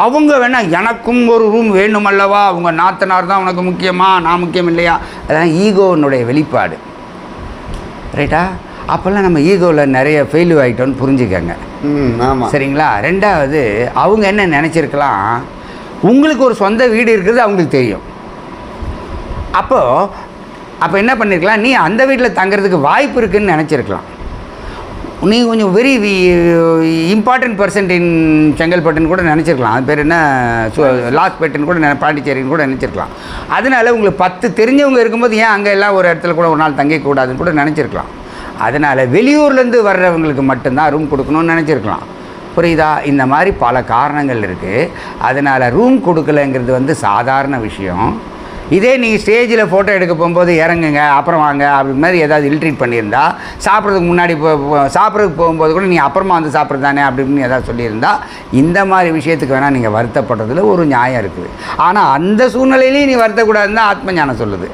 [SPEAKER 2] அவங்க வேணால் எனக்கும் ஒரு ரூம் வேணும் அல்லவா, அவங்க நாத்தனார் தான் உனக்கு முக்கியமா, நான் முக்கியம் இல்லையா, அதான் ஈகோனுடைய வெளிப்பாடு. ரைட்டா? அப்போல்லாம் நம்ம ஈகோவில் நிறைய ஃபெயிலியர் ஆகிட்டோன்னு புரிஞ்சுக்கங்க.
[SPEAKER 3] ஆமாம்,
[SPEAKER 2] சரிங்களா? ரெண்டாவது, அவங்க என்ன நினச்சிருக்கலாம், உங்களுக்கு ஒரு சொந்த வீடு இருக்கிறது அவங்களுக்கு தெரியும். அப்போ என்ன பண்ணியிருக்கலாம், நீ அந்த வீட்டில் தங்கிறதுக்கு வாய்ப்பு இருக்குதுன்னு நினச்சிருக்கலாம். நீ கொஞ்சம் வெரி இம்பார்ட்டன்ட் பர்சன்ட் இன் செங்கல்பட்டுன்னு கூட நினச்சிருக்கலாம். அது பேர் என்ன, லாஸ்பேட்டுன்னு கூட பாண்டிச்சேரின்னு கூட நினச்சிருக்கலாம். அதனால் உங்களுக்கு 10 தெரிஞ்சவங்க இருக்கும்போது ஏன் அங்கே எல்லாம் ஒரு இடத்துல கூட ஒரு நாள் தங்கக்கூடாதுன்னு கூட நினச்சிருக்கலாம். அதனால் வெளியூர்லேருந்து வர்றவங்களுக்கு மட்டும்தான் ரூம் கொடுக்கணும்னு நினச்சிருக்கலாம். புரியுதா? இந்த மாதிரி பல காரணங்கள் இருக்குது. அதனால் ரூம் கொடுக்கலைங்கிறது சாதாரண விஷயம். இதே நீங்கள் ஸ்டேஜில் ஃபோட்டோ எடுக்க போகும்போது இறங்குங்க அப்புறம் வாங்க அப்படி மாதிரி ஏதாவது இல்ட்ரீட் பண்ணியிருந்தா, சாப்பிட்றதுக்கு முன்னாடி சாப்பிட்றதுக்கு போகும்போது கூட நீ அப்புறமா சாப்பிட்றது தானே அப்படின்னு ஏதாவது சொல்லியிருந்தா, இந்த மாதிரி விஷயத்துக்கு வேணால் நீங்கள் வருத்தப்படுறதுல ஒரு நியாயம் இருக்குது. ஆனால் அந்த சூழ்நிலையிலையும் நீ வருத்தக்கூடாதுன்னு தான் ஆத்மஞானம் சொல்லுது.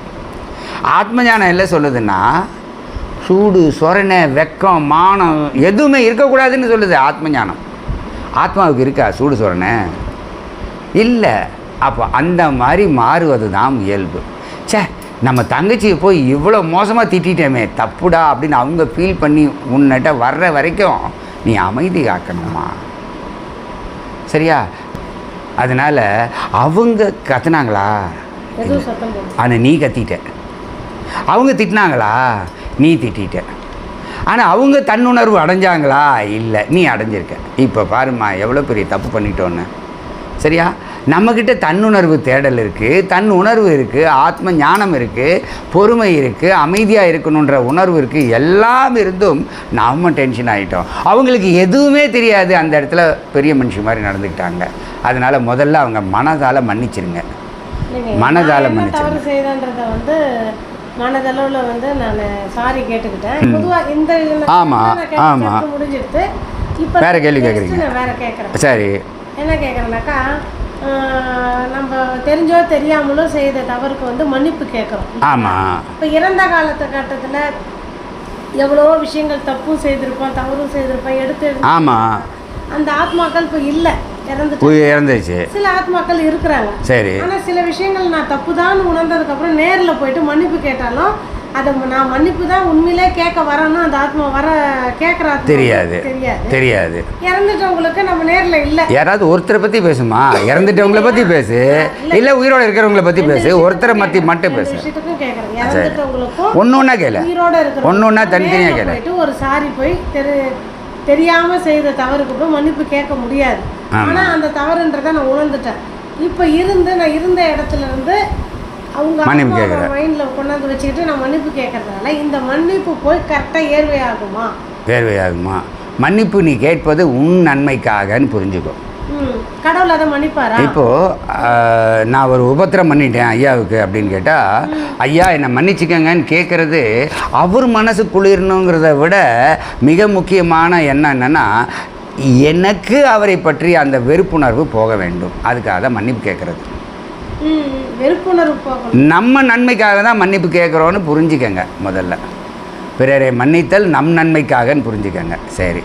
[SPEAKER 2] ஆத்மஞானம் என்ன சொல்லுதுன்னா, சூடு சொரணை வெக்கம் மானம் எதுவுமே இருக்கக்கூடாதுன்னு சொல்லுது ஆத்மஞானம். ஆத்மாவுக்கு இருக்கா சூடு சொரணை? இல்லை. அப்போ அந்த மாதிரி மாறுவது தான் இயல்பு. நம்ம தங்கச்சியை போய் இவ்வளோ மோசமாக திட்டோமே தப்புடா அப்படின்னு அவங்க ஃபீல் பண்ணி உன்னிட்ட வர்ற வரைக்கும் நீ அமைதி காக்கணுமா? சரியா? அதனால் அவங்க கத்துனாங்களா,
[SPEAKER 1] எதுவும் சத்தம் போடும்.
[SPEAKER 2] ஆனால் நீ கத்திட்ட. அவங்க திட்டினாங்களா, நீ திட்டிட்ட. ஆனால் அவங்க தன்னுணர்வு அடைஞ்சாங்களா, இல்லை நீ அடைஞ்சிருக்க. இப்போ பாருமா எவ்வளோ பெரிய தப்பு பண்ணிட்டோன்னு. சரியா? நம்மக்கிட்ட தன்னுணர்வு தேடல் இருக்குது, தன் உணர்வு இருக்குது, ஆத்ம ஞானம் இருக்குது, பொறுமை இருக்குது, அமைதியாக இருக்கணுன்ற உணர்வு இருக்குது. எல்லாம் இருந்தும் நாம் டென்ஷன் ஆகிட்டோம். அவங்களுக்கு எதுவுமே தெரியாது, அந்த இடத்துல பெரிய மனுஷி மாதிரி நடந்துக்கிட்டாங்க. அதனால் முதல்ல அவங்க மனதால் மன்னிச்சிருங்க. மனதால் மன்னிச்சிருங்க.
[SPEAKER 1] தவறு செய்தன்றதை வந்து மனதளவில் வந்து நான் சாரி கேட்டுக்கிட்டேன். பொதுவாக இந்த
[SPEAKER 2] ஆமாம்
[SPEAKER 1] முடிஞ்சிடுது. இப்போ
[SPEAKER 2] வேறு கேள்வி கேட்குறீங்க?
[SPEAKER 1] நான் வேறு கேட்குறேன்.
[SPEAKER 2] சரி,
[SPEAKER 1] என்ன கேட்குறேன்னாக்கா, நம்ம தெரிஞ்சோ தெரியாமலோ செய்த தவறுக்கு வந்து மன்னிப்பு கேட்குறோம்.
[SPEAKER 2] ஆமாம்.
[SPEAKER 1] இப்போ இறந்த கட்டத்தில் எவ்வளோ விஷயங்கள் தப்பும் செய்திருப்போம், தவறும் செய்திருப்போம், எடுத்து.
[SPEAKER 2] ஆமாம்.
[SPEAKER 1] அந்த ஆத்மாக்கள் இப்போ இல்லை,
[SPEAKER 2] இறந்துச்சு.
[SPEAKER 1] சில ஆத்மாக்கள் இருக்கிறாங்க.
[SPEAKER 2] சரி.
[SPEAKER 1] ஆனால் சில விஷயங்கள் நான் தப்பு தான் உணர்ந்ததுக்கப்புறம் நேரில் போயிட்டு மன்னிப்பு கேட்டாலும் அதை நான் மன்னிப்பு தான் உண்மையிலே கேட்க வரணும், அந்த ஆத்மா வர கேட்குற
[SPEAKER 2] தெரியாது. தெரியாது.
[SPEAKER 1] இறந்துட்டவங்களுக்கு நம்ம நேரில் இல்லை.
[SPEAKER 2] யாராவது ஒருத்தரை பற்றி பேசுமா? இறந்துட்டவங்களை பற்றி பேசு, இல்லை உயிரோடு இருக்கிறவங்களை பற்றி பேசு. ஒருத்தரை பற்றி மட்டும் பேசு.
[SPEAKER 1] விஷயத்துக்கும் கேட்குறேன். இறந்துட்டவங்களுக்கும்
[SPEAKER 2] ஒன்று ஒன்றா கேளு,
[SPEAKER 1] உயிரோடு இருக்கிற
[SPEAKER 2] ஒன்று ஒன்றா தனித்தனியாக கேளு.
[SPEAKER 1] போயிட்டு ஒரு சாரி போய் தெரியாமல் செய்த தவறுக்கு போய் மன்னிப்பு கேட்க முடியாது. ஆனால் அந்த தவறுன்றதை நான் உணர்ந்துட்டேன். இப்போ நான் இருந்த இடத்துல இருந்து அவங்க மைண்டில் கொண்டாந்து வச்சுக்கிட்டு நான் மன்னிப்பு கேட்கறதுனால இந்த மன்னிப்பு போய் கரெக்டாக ஏர்வையாகுமா?
[SPEAKER 2] மன்னிப்பு நீ கேட்பது உன் நன்மைக்காகன்னு புரிஞ்சுக்கோ.
[SPEAKER 1] கடவுள் அதை மன்னிப்பாரா?
[SPEAKER 2] இப்போது நான் ஒரு உபத்திரம் பண்ணிட்டேன் ஐயாவுக்கு அப்படின்னு கேட்டால், ஐயா என்னை மன்னிச்சுக்கங்கன்னு கேட்குறது அவர் மனசு குளிரணுங்கிறத விட மிக முக்கியமான எண்ணம் என்னென்னா, எனக்கு அவரை பற்றி அந்த வெறுப்புணர்வு போக வேண்டும். அதுக்காக தான் மன்னிப்பு கேட்குறது.
[SPEAKER 1] வெறுப்புணர்வு போகணும்.
[SPEAKER 2] நம்ம நன்மைக்காக தான் மன்னிப்பு கேட்குறோன்னு புரிஞ்சுக்கங்க. முதல்ல பிறரை மன்னித்தல் நம் நன்மைக்காகன்னு புரிஞ்சுக்கங்க. சரி,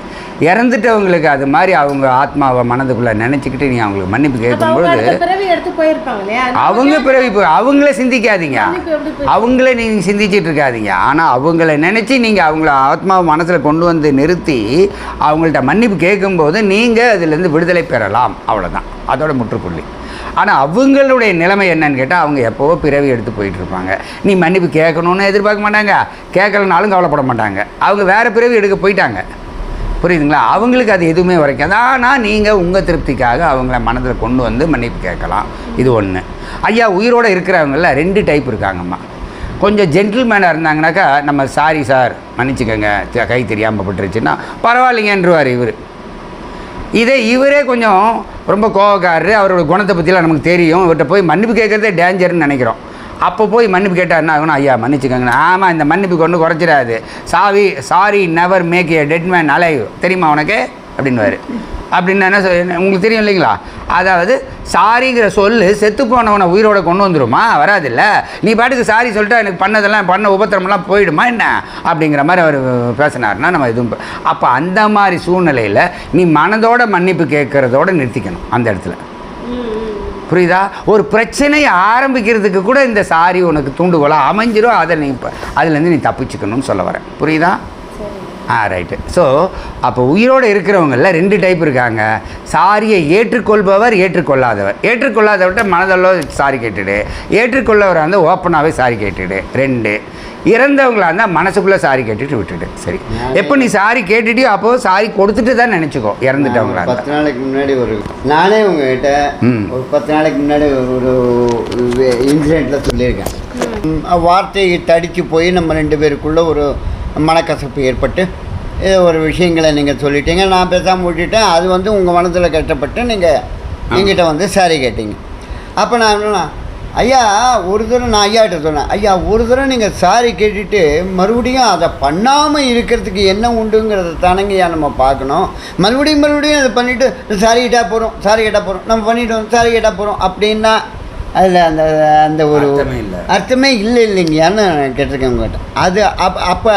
[SPEAKER 2] இறந்துட்டவங்களுக்கு அது மாதிரி அவங்க ஆத்மாவை மனதுக்குள்ளே நினச்சிக்கிட்டு நீ அவங்களுக்கு மன்னிப்பு கேட்கும்பொழுது அவங்க பிறவி அவங்கள சிந்திக்காதீங்க, அவங்கள நீங்கள் சிந்திச்சிட்டு இருக்காதீங்க. ஆனால் அவங்கள நினச்சி நீங்கள் அவங்கள ஆத்மாவை மனசில் கொண்டு வந்து நிறுத்தி அவங்கள்ட்ட மன்னிப்பு கேட்கும்போது நீங்கள் அதிலேருந்து விடுதலை பெறலாம். அவ்வளோதான், அதோட முற்றுப்புள்ளி. ஆனால் அவங்களுடைய நிலைமை என்னன்னு கேட்டால், அவங்க எப்போவோ பிறவி எடுத்து போயிட்டுருப்பாங்க. நீ மன்னிப்பு கேட்கணுன்னு எதிர்பார்க்க மாட்டாங்க, கேட்கலனாலும் கவலைப்பட மாட்டாங்க. அவங்க வேறு பிறவி எடுக்க போயிட்டாங்க. புரியுதுங்களா? அவங்களுக்கு அது எதுவுமே வரைக்கும். ஆனால் நீங்கள் உங்கள் திருப்திக்காக அவங்கள மனதில் கொண்டு வந்து மன்னிப்பு கேட்கலாம். இது ஒன்று. ஐயா உயிரோடு இருக்கிறவங்கள 2 டைப் இருக்காங்கம்மா. கொஞ்சம் ஜென்டில்மேனாக இருந்தாங்கனாக்கா, நம்ம சாரி சார் மன்னிச்சுக்கோங்க, கை தெரியாமல் பட்டுருச்சுன்னா பரவாயில்லைங்கன்றவார் இவர். இவரே கொஞ்சம் ரொம்ப கோவக்காரரு, அவரோட குணத்தை பற்றிலாம் நமக்கு தெரியும், இவர்கிட்ட போய் மன்னிப்பு கேட்குறதே டேஞ்சர்னு நினைக்கிறோம். அப்போ போய் மன்னிப்பு கேட்டால் என்ன ஆகணும்? ஐயா மன்னிச்சுக்கோங்க. ஆமாம், இந்த மன்னிப்பு கொண்டு குறைச்சிடாது. Sorry never make a dead man alive, தெரியுமா உனக்கு அப்படின்னுவார். அப்படின்னு என்ன உங்களுக்கு தெரியும் இல்லைங்களா? அதாவது சாரிங்கிற சொல்லு செத்து போனவனை உயிரோட கொண்டு வந்துடுமா? வராதில்ல. நீ பாட்டுக்கு சாரி சொல்லிட்டு எனக்கு பண்ண உபத்திரமெல்லாம் போயிடுமா என்ன அப்படிங்கிற மாதிரி அவர் பேசினார்னா நம்ம எதுவும். அப்போ அந்த மாதிரி சூழ்நிலையில் நீ மனதோட மன்னிப்பு கேட்குறதோட நிறுத்திக்கணும் அந்த இடத்துல. புரியுதா? ஒரு பிரச்சனையை ஆரம்பிக்கிறதுக்கு கூட இந்த சாரி உனக்கு தூண்டுகோலாக அமைஞ்சிரும். அதை நீ அதுலேருந்து நீ தப்பிச்சுக்கணும்னு சொல்ல வரேன். புரியுதா? ரைட்டு. ஸோ அப்போ உயிரோடு இருக்கிறவங்களில் 2 டைப் இருக்காங்க. சாரியை ஏற்றுக்கொள்பவர், ஏற்றுக்கொள்ளாதவர்கிட்ட மனதளோ சாரி கேட்டுடு. ஏற்றுக்கொள்ளவராக இருந்தால் ஓப்பனாகவே சாரி கேட்டுடு. 2. இறந்தவங்களாக இருந்தால் மனசுக்குள்ளே சாரி கேட்டுட்டு விட்டுடு. சரி, எப்போ நீ சாரி கேட்டுட்டியோ அப்போது சாரி கொடுத்துட்டு தான் நினச்சிக்கோ. இறந்துட்டவங்களா
[SPEAKER 3] 10 நாளைக்கு முன்னாடி நானே உங்ககிட்ட ஒரு 10 நாளைக்கு முன்னாடி ஒரு இன்சிடெண்ட்டில் சொல்லியிருக்கேன். வார்த்தையை தடித்து போய் நம்ம 2 பேருக்குள்ளே ஒரு மனக்கசப்பு ஏற்பட்டு ஒரு விஷயங்களை நீங்கள் சொல்லிட்டீங்க, நான் பேசாமல் விட்டுட்டேன். அது உங்கள் மனதில் கட்டப்பட்டு நீங்கள் என்கிட்ட சாரி கேட்டீங்க. அப்போ நான் ஐயா ஒரு தடவை நான் ஐயாட்ட சொன்னேன், ஐயா ஒரு தடவை நீங்கள் சாரி கேட்டுட்டு மறுபடியும் அதை பண்ணாமல் இருக்கிறதுக்கு என்ன உண்டுங்கிறத தானங்கய்யா நம்ம பார்க்கணும். மறுபடியும் அதை பண்ணிவிட்டு சாரி கேட்டால் போகிறோம் நம்ம பண்ணிவிட்டோம், சாரி கேட்டால் போகிறோம் அப்படின்னா அதில் அந்த ஒரு அர்த்தமே இல்லைங்கயான்னு கேட்டிருக்கேன் உங்கள்கிட்ட. அது அப்போ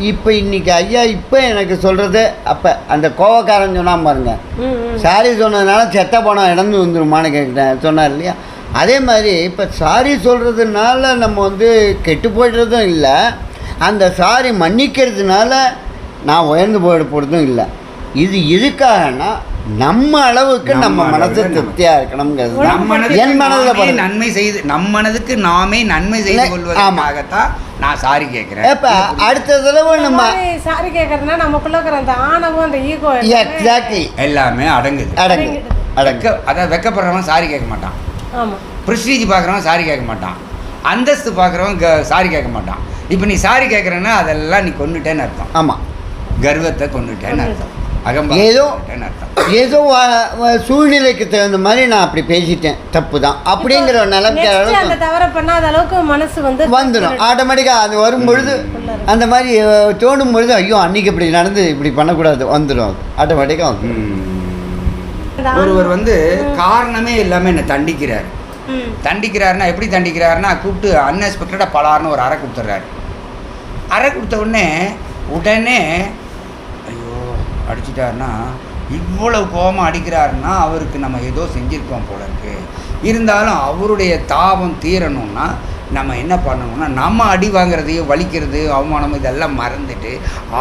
[SPEAKER 3] இப்போ இன்றைக்கி ஐயா இப்போ எனக்கு சொல்கிறது, அப்போ அந்த கோவக்காரன் சொன்னால் பாருங்க, சாரி சொன்னதுனால செத்த போனால் இறந்து வந்துருமான்னு கேட்குறேன் சொன்னார் இல்லையா? அதே மாதிரி இப்போ சாரி சொல்கிறதுனால நம்ம கெட்டு போய்டுறதும் இல்லை, அந்த சாரி மன்னிக்கிறதுனால நான் உயர்ந்து போகிறதும் இல்லை. இது எதுக்காகனா நம்ம அளவுக்கு நம்ம மனசு திருப்தியா இருக்கணுங்கிறது என் மனதில்
[SPEAKER 2] நன்மை செய்து நம் மனதுக்கு நாமே நன்மை செய்து கொள்வதற்காகத்தான் நான் சாரி கேட்கிறேன்.
[SPEAKER 3] இப்ப அடுத்த தடவை நம்ம
[SPEAKER 1] சாரி கேட்கறதுனா நமக்குள்ள இருக்கிற அந்த ஆணவம் அந்த ஈகோ
[SPEAKER 3] எக்ஸாக்ட்லி
[SPEAKER 2] எல்லாமே அடங்குது. அதான் வெக்கப்படுறவன் சாரி கேட்க மாட்டான், ப்ரெஸ்டீஜ் பார்க்குறவன் சாரி கேட்க மாட்டான், அந்தஸ்து பார்க்குறவன் சாரி கேட்க மாட்டான். இப்போ நீ சாரி கேட்குறேன்னா அதெல்லாம் நீ கொண்டுட்டேன்னு அர்த்தம்.
[SPEAKER 3] ஆமாம்,
[SPEAKER 2] கர்வத்தை கொண்டுட்டேன்னு அர்த்தம்.
[SPEAKER 3] ஏதோ சூழ்நிலைக்கு தகுந்த மாதிரி நான் அப்படி பேசிட்டேன், தப்பு தான் அப்படிங்கிற நிலைமைக்கு
[SPEAKER 1] தவற பண்ணாத அளவுக்கு மனசு
[SPEAKER 3] வந்துடும் ஆட்டோமேட்டிக்காக. அது வரும்பொழுது அந்த மாதிரி தோணும் பொழுது ஐயோ அன்னைக்கு இப்படி நடந்து இப்படி பண்ணக்கூடாது வந்துடும், அது ஆட்டோமேட்டிக்காக வந்துடும்.
[SPEAKER 2] ஒருவர் காரணமே எல்லாமே என்னை தண்டிக்கிறாருன்னா எப்படி தண்டிக்கிறாருன்னா கூப்பிட்டு அன்எக்ஸ்பெக்டடாக பலார்னு ஒரு அறை கொடுத்துட்றாரு. அறை கொடுத்த உடனே ஐயோ அடிச்சிட்டாருன்னா இவ்வளவு கோபமாக அடிக்கிறாருன்னா அவருக்கு நம்ம ஏதோ செஞ்சுருக்கோம் போல இருக்கு. இருந்தாலும் அவருடைய தாபம் தீரணும்னா நம்ம என்ன பண்ணணும்னா நம்ம அடி வாங்குறதையும் வலிக்கிறது அவமானம் இதெல்லாம் மறந்துட்டு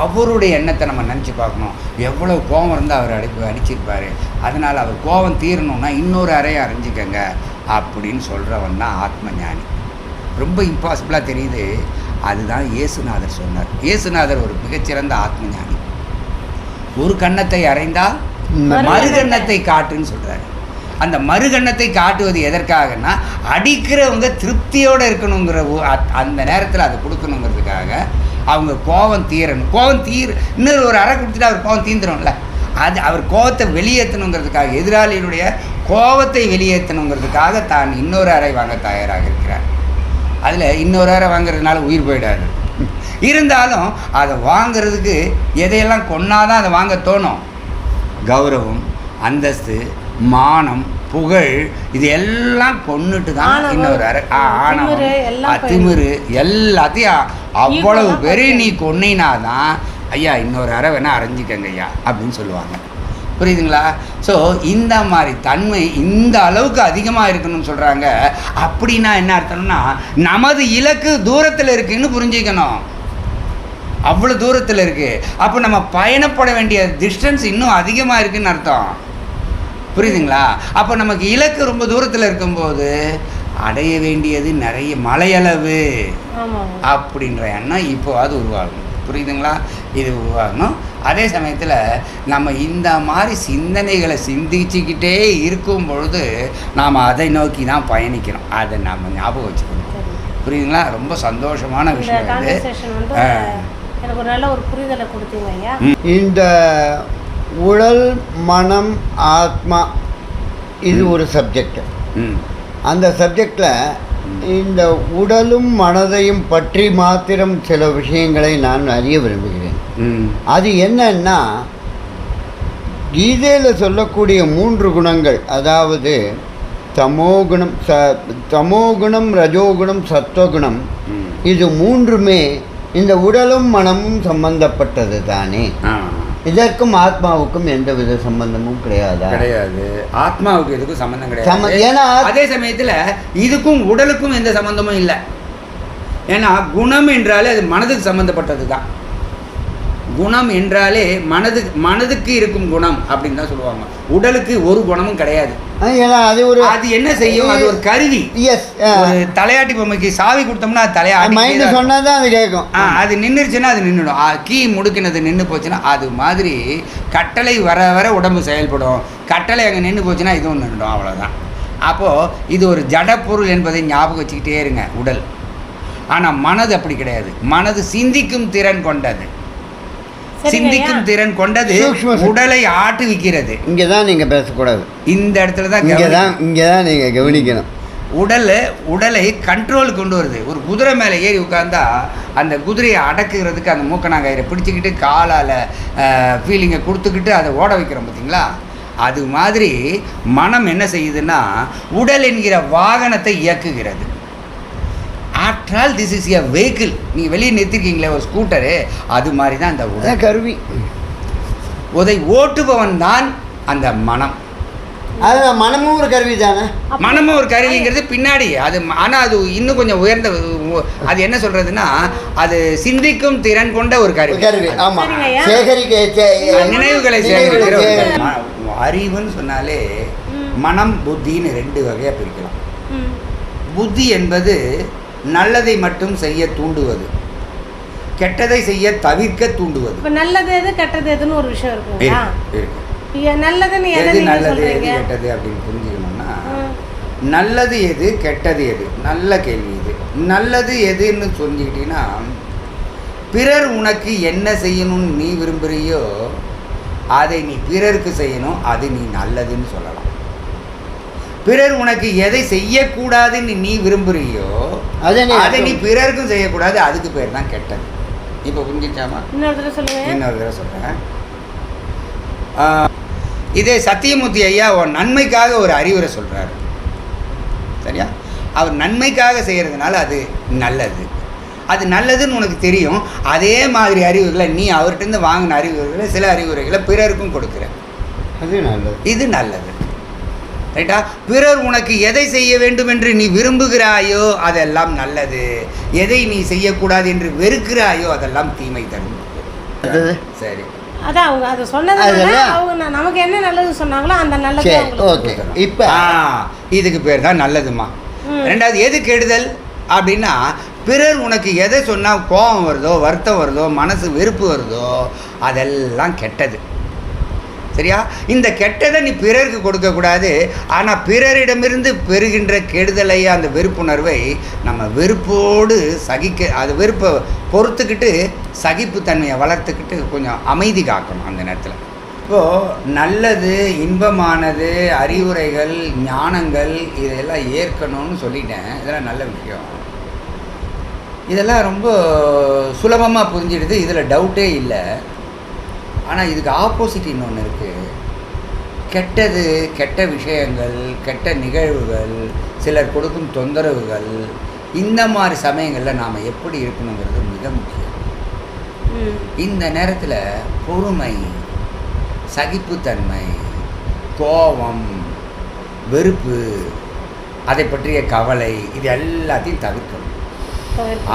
[SPEAKER 2] அவருடைய எண்ணத்தை நம்ம நினச்சி பார்க்கணும். எவ்வளோ கோபம் இருந்தால் அவர் அடிச்சிருப்பார், அதனால் அவர் கோபம் தீரணும்னா இன்னொரு அறையை அரைஞ்சிக்கங்க அப்படின்னு சொல்கிறவன் தான் ஆத்ம ஞானி. ரொம்ப இம்பாசிபிளாக தெரியுது, அதுதான் இயேசுநாதர் சொன்னார். இயேசுநாதர் ஒரு மிகச்சிறந்த ஆத்ம ஞானி. ஒரு கன்னத்தை அறைந்தால் மறுகன்னத்தை காட்டுன்னு சொல்கிறாரு. அந்த மறுகன்னத்தை காட்டுவது எதற்காகனா அடிக்கிறவங்க திருப்தியோடு இருக்கணுங்கிற அந்த நேரத்தில் அதை கொடுக்கணுங்கிறதுக்காக அவங்க கோபம் தீரணும். இன்னொரு ஒரு அறை கொடுத்துட்டு அவர் கோபம் தீந்துரும்ல, அது அவர் கோபத்தை வெளியேற்றணுங்கிறதுக்காக, எதிராளியினுடைய கோபத்தை வெளியேற்றணுங்கிறதுக்காக தான் இன்னொரு அறை வாங்க தயாராக இருக்கிறார். அதில் இன்னொரு அறை வாங்குறதுனால உயிர் போயிடாது. இருந்தாலும் அதை வாங்கிறதுக்கு எதையெல்லாம் கொன்னாதான் அதை வாங்க தோணும். கௌரவம், அந்தஸ்து, மானம், புகழ் இது எல்லாம் கொன்னுட்டு தான் இன்னொரு ஆணவம், திமிரு எல்லாத்தையும் அவ்வளவு பெரிய நீ கொன்னினாதான் ஐயா இன்னொரு அறை வேணா அரைஞ்சிக்கங்க ஐயா அப்படின்னு சொல்லுவாங்க. புரியுதுங்களா? ஸோ இந்த மாதிரி தன்மை இந்த அளவுக்கு அதிகமாக இருக்கணும்னு சொல்கிறாங்க. அப்படின்னா என்ன அர்த்தம்னா நமது இலக்கு தூரத்தில் இருக்குன்னு புரிஞ்சிக்கணும். அவ்வளோ தூரத்தில் இருக்குது. அப்போ நம்ம பயணப்பட வேண்டிய டிஸ்டன்ஸ் இன்னும் அதிகமாக இருக்குதுன்னு அர்த்தம். புரியுதுங்களா? அப்போ நமக்கு இலக்கு ரொம்ப தூரத்தில் இருக்கும்போது அடைய வேண்டியது நிறைய மலையளவு அப்படின்ற எண்ணம் இப்போ அது உருவாகும். புரியுதுங்களா? இது உருவாகணும். அதே சமயத்தில் நம்ம இந்த மாதிரி சிந்தனைகளை சிந்திச்சுக்கிட்டே இருக்கும் பொழுது நாம் அதை நோக்கி தான் பயணிக்கிறோம். அதை நம்ம ஞாபகம் வச்சுக்கணும். புரியுதுங்களா? ரொம்ப சந்தோஷமான விஷயம் இது.
[SPEAKER 1] எனக்கு ஒரு நல்ல ஒரு புரிதலை கொடுத்தீங்க ஐயா.
[SPEAKER 3] இந்த உடல், மனம், ஆத்மா இது ஒரு சப்ஜெக்ட். அந்த சப்ஜெக்டில் இந்த உடலும் மனதையும் பற்றி மாத்திரம் சில விஷயங்களை நான் அறிய விரும்புகிறேன். அது என்னன்னா கீதையில் சொல்லக்கூடிய 3 குணங்கள், அதாவது தமோகுணம், ரஜோகுணம், சத்வகுணம், இது 3மே இந்த உடலும் மனமும் சம்பந்தப்பட்டது தானே. இதற்கும் ஆத்மாவுக்கும் எந்த வித சம்பந்தமும் கிடையாது.
[SPEAKER 2] ஆத்மாவுக்கு எதுக்கும் சம்பந்தம் கிடையாது. ஏன்னா அதே சமயத்தில் இதுக்கும் உடலுக்கும் எந்த சம்பந்தமும் இல்லை. ஏன்னா குணம் என்றாலே அது மனதுக்கு சம்பந்தப்பட்டது தான். குணம் என்றாலே மனதுக்கு இருக்கும் குணம் அப்படின்னு தான் சொல்லுவாங்க. உடலுக்கு ஒரு குணமும் கிடையாது. அது என்ன செய்யும்? அது ஒரு கருவி. ஒரு தலையாட்டி பொம்மைக்கு சாவி கொடுத்தோம்னா அது தலையாட்டி
[SPEAKER 3] சொன்னாதான் அது கேட்கும்.
[SPEAKER 2] அது நின்றுச்சுன்னா அது நின்றுடும். கீ முடுக்கினது நின்று போச்சுன்னா அது மாதிரி கட்டளை வர வர உடம்பு செயல்படும். கட்டளை அங்கே நின்று போச்சுன்னா இதுவும் நின்றுடும். அவ்வளோதான். அப்போது இது ஒரு ஜட பொருள் என்பதை ஞாபகம் வச்சுக்கிட்டே இருங்க உடல். ஆனால் மனது அப்படி கிடையாது. மனது சிந்திக்கும் திறன் கொண்டது. சிந்திக்கும் திறன் கொண்டது உடலை ஆட்டுவிக்கிறது.
[SPEAKER 3] இங்கே தான் நீங்கள் பேசக்கூடாது.
[SPEAKER 2] இந்த இடத்துல தான்
[SPEAKER 3] இங்கே தான் நீங்கள் கவனிக்கணும்.
[SPEAKER 2] உடலை கண்ட்ரோல் கொண்டு வருது. ஒரு குதிரை மேலே ஏறி உட்கார்ந்தா அந்த குதிரையை அடக்குகிறதுக்கு அந்த மூக்கணாங்கயிறை பிடிச்சிக்கிட்டு காலால் ஃபீலிங்கை கொடுத்துக்கிட்டு அதை ஓட வைக்கிறோம் பார்த்தீங்களா? அது மாதிரி மனம் என்ன செய்யுதுன்னா உடல் என்கிற வாகனத்தை இயக்குகிறது. After all this is a vehicle. நீங்கள் வெளியே நிறுத்திருக்கீங்களே ஒரு ஸ்கூட்டரு, அது மாதிரி தான் அந்த உடல் கருவி. அதை ஓட்டுபவன் தான் அந்த மனம்.
[SPEAKER 3] அது மனமும் ஒரு கருவி தானே.
[SPEAKER 2] மனமும் ஒரு கருவிங்கிறது பின்னாடி அது. ஆனால் அது இன்னும் கொஞ்சம் உயர்ந்த, அது என்ன சொல்றதுன்னா அது சிந்திக்கும் திறன் கொண்ட ஒரு கருவி.
[SPEAKER 3] ஆமாம், சேகரிக்க
[SPEAKER 2] நினைவுகளை சேகரிக்கிற அறிவுன்னு சொன்னாலே மனம் புத்தின்னு 2 வகையாக பிரிக்கலாம். புத்தி என்பது நல்லதை மட்டும் செய்ய தூண்டுவது, கெட்டதை செய்ய தவிர்க்க தூண்டுவது.
[SPEAKER 1] இப்போ நல்லது எது கெட்டது எதுன்னு ஒரு விஷயம் இருக்குங்களா?
[SPEAKER 2] இருக்கு.
[SPEAKER 1] நல்லதுன்னு
[SPEAKER 2] எது நல்லது எது கெட்டது அப்படின்னு புரிஞ்சுக்கணும்னா, நல்லது எது கெட்டது எது, நல்ல கேள்வி இது. நல்லது எதுன்னு சொல்லிக்கிட்டீங்கன்னா, பிறர் உனக்கு என்ன செய்யணும்னு நீ விரும்புகிறியோ அதை நீ பிறருக்கு செய்யணும், அது நீ நல்லதுன்னு சொல்லலாம். பிறர் உனக்கு எதை செய்யக்கூடாதுன்னு நீ விரும்புறியோ அதை நீ பிறருக்கும் செய்யக்கூடாது, அதுக்கு பேர் தான் கெட்டது. இப்போ புரிஞ்சிச்சாமா? இன்னொரு தடவை சொல்கிறேன். இதே சத்தியமூர்த்தி ஐயா ஒரு நன்மைக்காக ஒரு அறிவுரை சொல்கிறாரு, சரியா? அவர் நன்மைக்காக செய்கிறதுனால அது நல்லது. அது நல்லதுன்னு உனக்கு தெரியும். அதே மாதிரி அறிவுகளை நீ அவர்கிட்ட வாங்கின அறிவுரைகளை, சில அறிவுரைகளை பிறருக்கும் கொடுக்குற,
[SPEAKER 3] அது நல்லது.
[SPEAKER 2] இது நல்லது, ரைட்டா? பிறர் உனக்கு எதை செய்ய வேண்டும் என்று நீ விரும்புகிறாயோ அதெல்லாம் நல்லது, எதை நீ செய்யக்கூடாது என்று வெறுக்கிறாயோ அதெல்லாம் தீமை தரும். சரி,
[SPEAKER 1] அதான் அவங்க அதை சொன்னதுனால அவங்க நமக்கு என்ன நல்லது சொன்னாங்களோ அந்த நல்லது.
[SPEAKER 3] ஓகே, இப்போ
[SPEAKER 2] இதுக்கு பேர் தான் நல்லதுமா. ரெண்டாவது எது கெடுதல் அப்படின்னா, பிறர் உனக்கு எதை சொன்னால் கோபம் வருதோ, வருத்தம் வருதோ, மனசு வெறுப்பு வருதோ அதெல்லாம் கெட்டது, சரியா? இந்த கெட்டதை நீ பிறருக்கு கொடுக்கக்கூடாது. ஆனால் பிறரிடமிருந்து பெறுகின்ற கெடுதலை, அந்த வெறுப்புணர்வை நம்ம வெறுப்போடு அது வெறுப்பை பொறுத்துக்கிட்டு சகிப்புத்தன்மையை வளர்த்துக்கிட்டு கொஞ்சம் அமைதி காக்கணும் அந்த நேரத்தில். இப்போது நல்லது, இன்பமானது, அறிவுரைகள், ஞானங்கள் இதெல்லாம் ஏற்கணும்னு சொல்லிட்டேன். இதெல்லாம் நல்ல விஷயம். இதெல்லாம் ரொம்ப சுலபமாக புரிஞ்சிடுது, இதில் டவுட்டே இல்லை. ஆனால் இதுக்கு ஆப்போசிட் இன்னொன்று இருக்குது. கெட்டது, கெட்ட விஷயங்கள், கெட்ட நிகழ்வுகள், சிலர் கொடுக்கும் தொந்தரவுகள், இந்த மாதிரி சமயங்களில் நாம் எப்படி இருக்கணுங்கிறது மிக முக்கியம். இந்த நேரத்தில் பொறுமை, சகிப்புத்தன்மை, கோபம், வெறுப்பு, அதை பற்றிய கவலை, இது எல்லாத்தையும் தவிர்க்கணும்.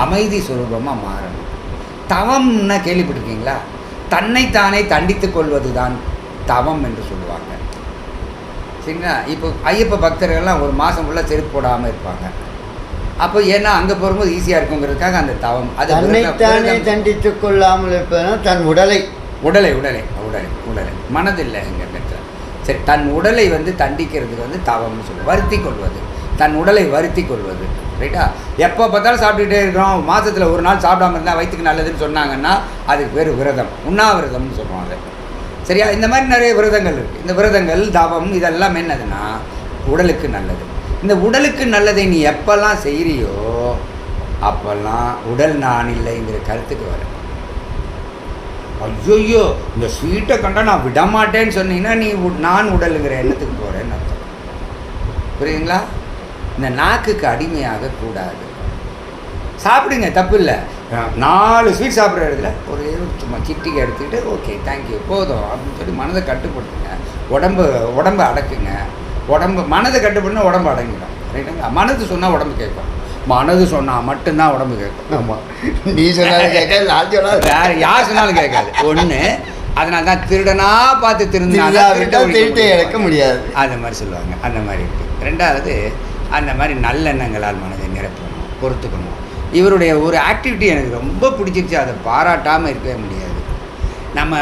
[SPEAKER 2] அமைதி சுரூபமாக மாறணும். தவம்னா கேள்விப்பட்டிருக்கீங்களா? தன்னைத்தானே தண்டித்துக் கொள்வது தான் தவம் என்று சொல்லுவாங்க, சரிங்களா? இப்போ ஐயப்ப பக்தர்கள்லாம் ஒரு மாதம் ஃபுல்லாக செருப்பு போடாமல் இருப்பாங்க. அப்போ ஏன்னா அங்கே போகும்போது ஈஸியாக இருக்குங்கிறதுக்காக அந்த தவம். அது
[SPEAKER 3] தன்னைத்தானே தண்டித்துக் கொள்ளாமல் இருப்பதுனா தன் உடலை
[SPEAKER 2] மனதில்லை எங்கள் இடத்துல. சரி, தன் உடலை தண்டிக்கிறதுக்கு தவம்னு சொல்லுவோம். வருத்தி கொள்வது, தன் உடலை வருத்தி கொள்வது, ரைட்டா? எப்போ பார்த்தாலும் சாப்பிட்டுட்டே இருக்கிறோம், மாதத்தில் ஒரு நாள் சாப்பிடாமல் இருந்தால் வயிற்றுக்கு நல்லதுன்னு சொன்னாங்கன்னா அதுக்கு பேர் விரதம், உண்ணாவிரதம்னு சொல்லுவாங்க, சரியா? இந்த மாதிரி நிறைய விரதங்கள் இருக்குது. இந்த விரதங்கள், தவம், இதெல்லாம் என்னதுன்னா உடலுக்கு நல்லது. இந்த உடலுக்கு நல்லதை நீ எப்போல்லாம் செய்கிறியோ அப்போல்லாம் உடல் நான் இல்லைங்கிற கருத்துக்கு வர. ஐயோ, இந்த ஸ்வீட்டை கண்டா நான் விடமாட்டேன்னு சொன்னீங்கன்னா நீ நான் உடலுங்கிற எண்ணத்துக்கு போகிறேன்னு அர்த்தம். புரியுதுங்களா? இந்த நாக்குக்கு அடிமையாக கூடாது. சாப்பிடுங்க, தப்பு இல்லை. 4 ஸ்வீட் சாப்பிட்ற இடத்துல ஒரு சும்மா சிட்டிக்கு எடுத்துக்கிட்டு ஓகே தேங்க்யூ போதும் அப்படின்னு சொல்லி மனதை கட்டுப்படுத்துங்க. உடம்பை அடக்குங்க. மனதை கட்டுப்படுத்தினா உடம்பு அடங்கிடும், ரைட்டுங்களா? மனது சொன்னால் உடம்பு கேட்கும், மனது சொன்னால் மட்டும்தான் உடம்பு கேட்கும்.
[SPEAKER 3] ஆமாம், நீ சொன்னாலும் கேட்காது, நான் சொன்னாலும்
[SPEAKER 2] வேறு யார் சொன்னாலும் கேட்காது. ஒன்று, அதனால தான் திருடனா பார்த்து திருடத்தை
[SPEAKER 3] இழக்க முடியாது,
[SPEAKER 2] அந்த மாதிரி சொல்லுவாங்க. அந்த மாதிரி இருக்குது. ரெண்டாவது, அந்த மாதிரி நல்லெண்ணங்களால் மனதை நிரப்பணும், பொறுத்துக்கணும். இவருடைய ஒரு ஆக்டிவிட்டி எனக்கு ரொம்ப பிடிச்சிருச்சு, அதை பாராட்டாமல் இருக்கவே முடியாது. நம்ம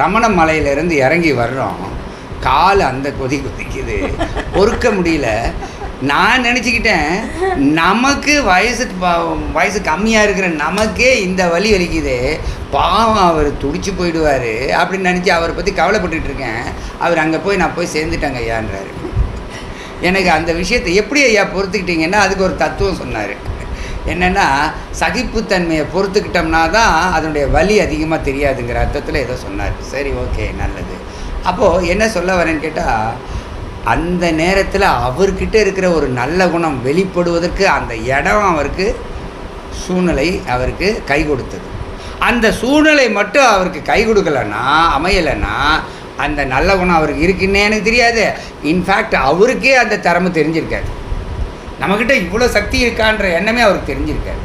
[SPEAKER 2] ரமண மலையிலேருந்து இறங்கி வர்றோம், கால் அந்த கொதிக்குது, பொறுக்க முடியல. நான் நினச்சிக்கிட்டேன் நமக்கு வயசு கம்மியாக இருக்கிற நமக்கே இந்த வலி வலிக்குது, பாவம் அவர் துடிச்சு போயிடுவார் அப்படின்னு நினச்சி அவரை பற்றி கவலைப்பட்டுட்டு இருக்கேன். அவர் அங்கே போய் நான் போய் சேர்ந்துட்டேங்க ஐயான்றாரு. எனக்கு அந்த விஷயத்தை எப்படி ஐயா பொறுத்துக்கிட்டீங்கன்னா அதுக்கு ஒரு தத்துவம் சொன்னார். என்னென்னா, சகிப்புத்தன்மையை பொறுத்துக்கிட்டோம்னா தான் அதனுடைய வலி அதிகமாக தெரியாதுங்கிற அர்த்தத்தில் ஏதோ சொன்னார். சரி, ஓகே, நல்லது. அப்போது என்ன சொல்ல வரேன்னு கேட்டால், அந்த நேரத்தில் அவர்கிட்ட இருக்கிற ஒரு நல்ல குணம் வெளிப்படுவதற்கு அந்த இடம் அவருக்கு, சூழ்நிலை அவருக்கு கை கொடுத்தது. அந்த சூழ்நிலை மட்டும் அவருக்கு கை கொடுக்கலன்னா, அமையலைன்னா, அந்த நல்ல குணம் அவருக்கு இருக்குன்னே எனக்கு தெரியாது. இன்ஃபேக்ட் அவருக்கே அந்த திறமை தெரிஞ்சிருக்காரு. நம்மக்கிட்ட இவ்வளோ சக்தி இருக்கான்ற எண்ணமே அவருக்கு தெரிஞ்சிருக்காரு.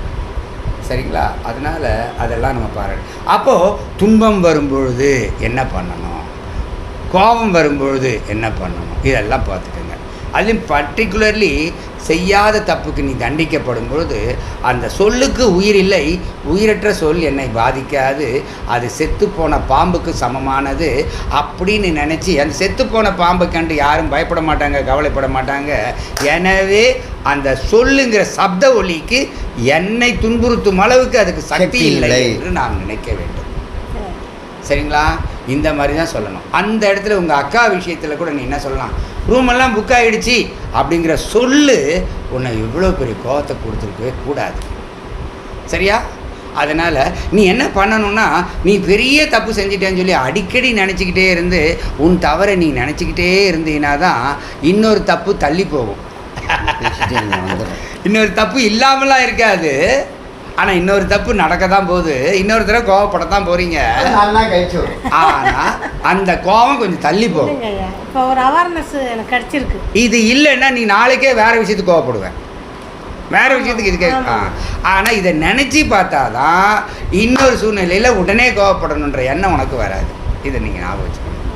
[SPEAKER 2] சரிங்களா? அதனால் அதெல்லாம் நம்ம பாருங்கள். அப்போது துன்பம் வரும்பொழுது என்ன பண்ணணும், கோபம் வரும்பொழுது என்ன பண்ணணும், இதெல்லாம் பார்த்துக்கோங்க. அதுலேயும் பர்டிகுலர்லி செய்யாத தப்புக்கு நீ தண்டிக்கப்படும் பொழுது அந்த சொல்லுக்கு உயிர் இல்லை, உயிரற்ற சொல் என்னை பாதிக்காது, அது செத்துப்போன பாம்புக்கு சமமானது அப்படின்னு நினச்சி அந்த செத்துப்போன பாம்பை கண்டு யாரும் பயப்பட மாட்டாங்க, கவலைப்பட மாட்டாங்க. எனவே அந்த சொல்லுங்கிற சப்த ஒலிக்கு என்னை துன்புறுத்தும் அளவுக்கு அதுக்கு சக்தி இல்லை என்று நாம் நினைக்க வேண்டும். சரிங்களா? இந்த மாதிரி தான் சொல்லணும். அந்த இடத்துல உங்கள் அக்கா விஷயத்தில் கூட நீ என்ன சொல்லலாம், ரூமெல்லாம் புக் ஆகிடுச்சு அப்படிங்கிற சொல்லு உன்னை இவ்வளோ பெரிய கோவத்தை கொடுத்துருக்கவே கூடாது. சரியா? அதனால் நீ என்ன பண்ணணும்னா, நீ பெரிய தப்பு செஞ்சிட்டேன்னு சொல்லி அடிக்கடி நினச்சிக்கிட்டே இருந்து உன் தவறை நீ நினச்சிக்கிட்டே இருந்தீங்கன்னா தான் இன்னொரு தப்பு தள்ளி போகும். இன்னொரு தப்பு இல்லாமலாம் இருக்காது, ஆனால் இன்னொரு தப்பு நடக்க தான் போகுது, இன்னொரு தடவை கோவப்படத்தான் போகிறீங்க. ஆனால் அந்த கோவம் கொஞ்சம் தள்ளி போகும்.
[SPEAKER 1] இப்போ ஒரு அவேர்னஸ் எனக்கு கிடச்சிருக்கு.
[SPEAKER 2] இது இல்லைன்னா நீ நாளைக்கே வேறு விஷயத்துக்கு கோவப்படுவேன், வேறு விஷயத்துக்கு இதுக்கே. ஆனால் இதை நினச்சி பார்த்தா தான் இன்னொரு சூழ்நிலையில் உடனே கோவப்படணுன்ற எண்ணம் உனக்கு வராது. இதை நீங்கள் ஞாபகம் வச்சுக்கணும்.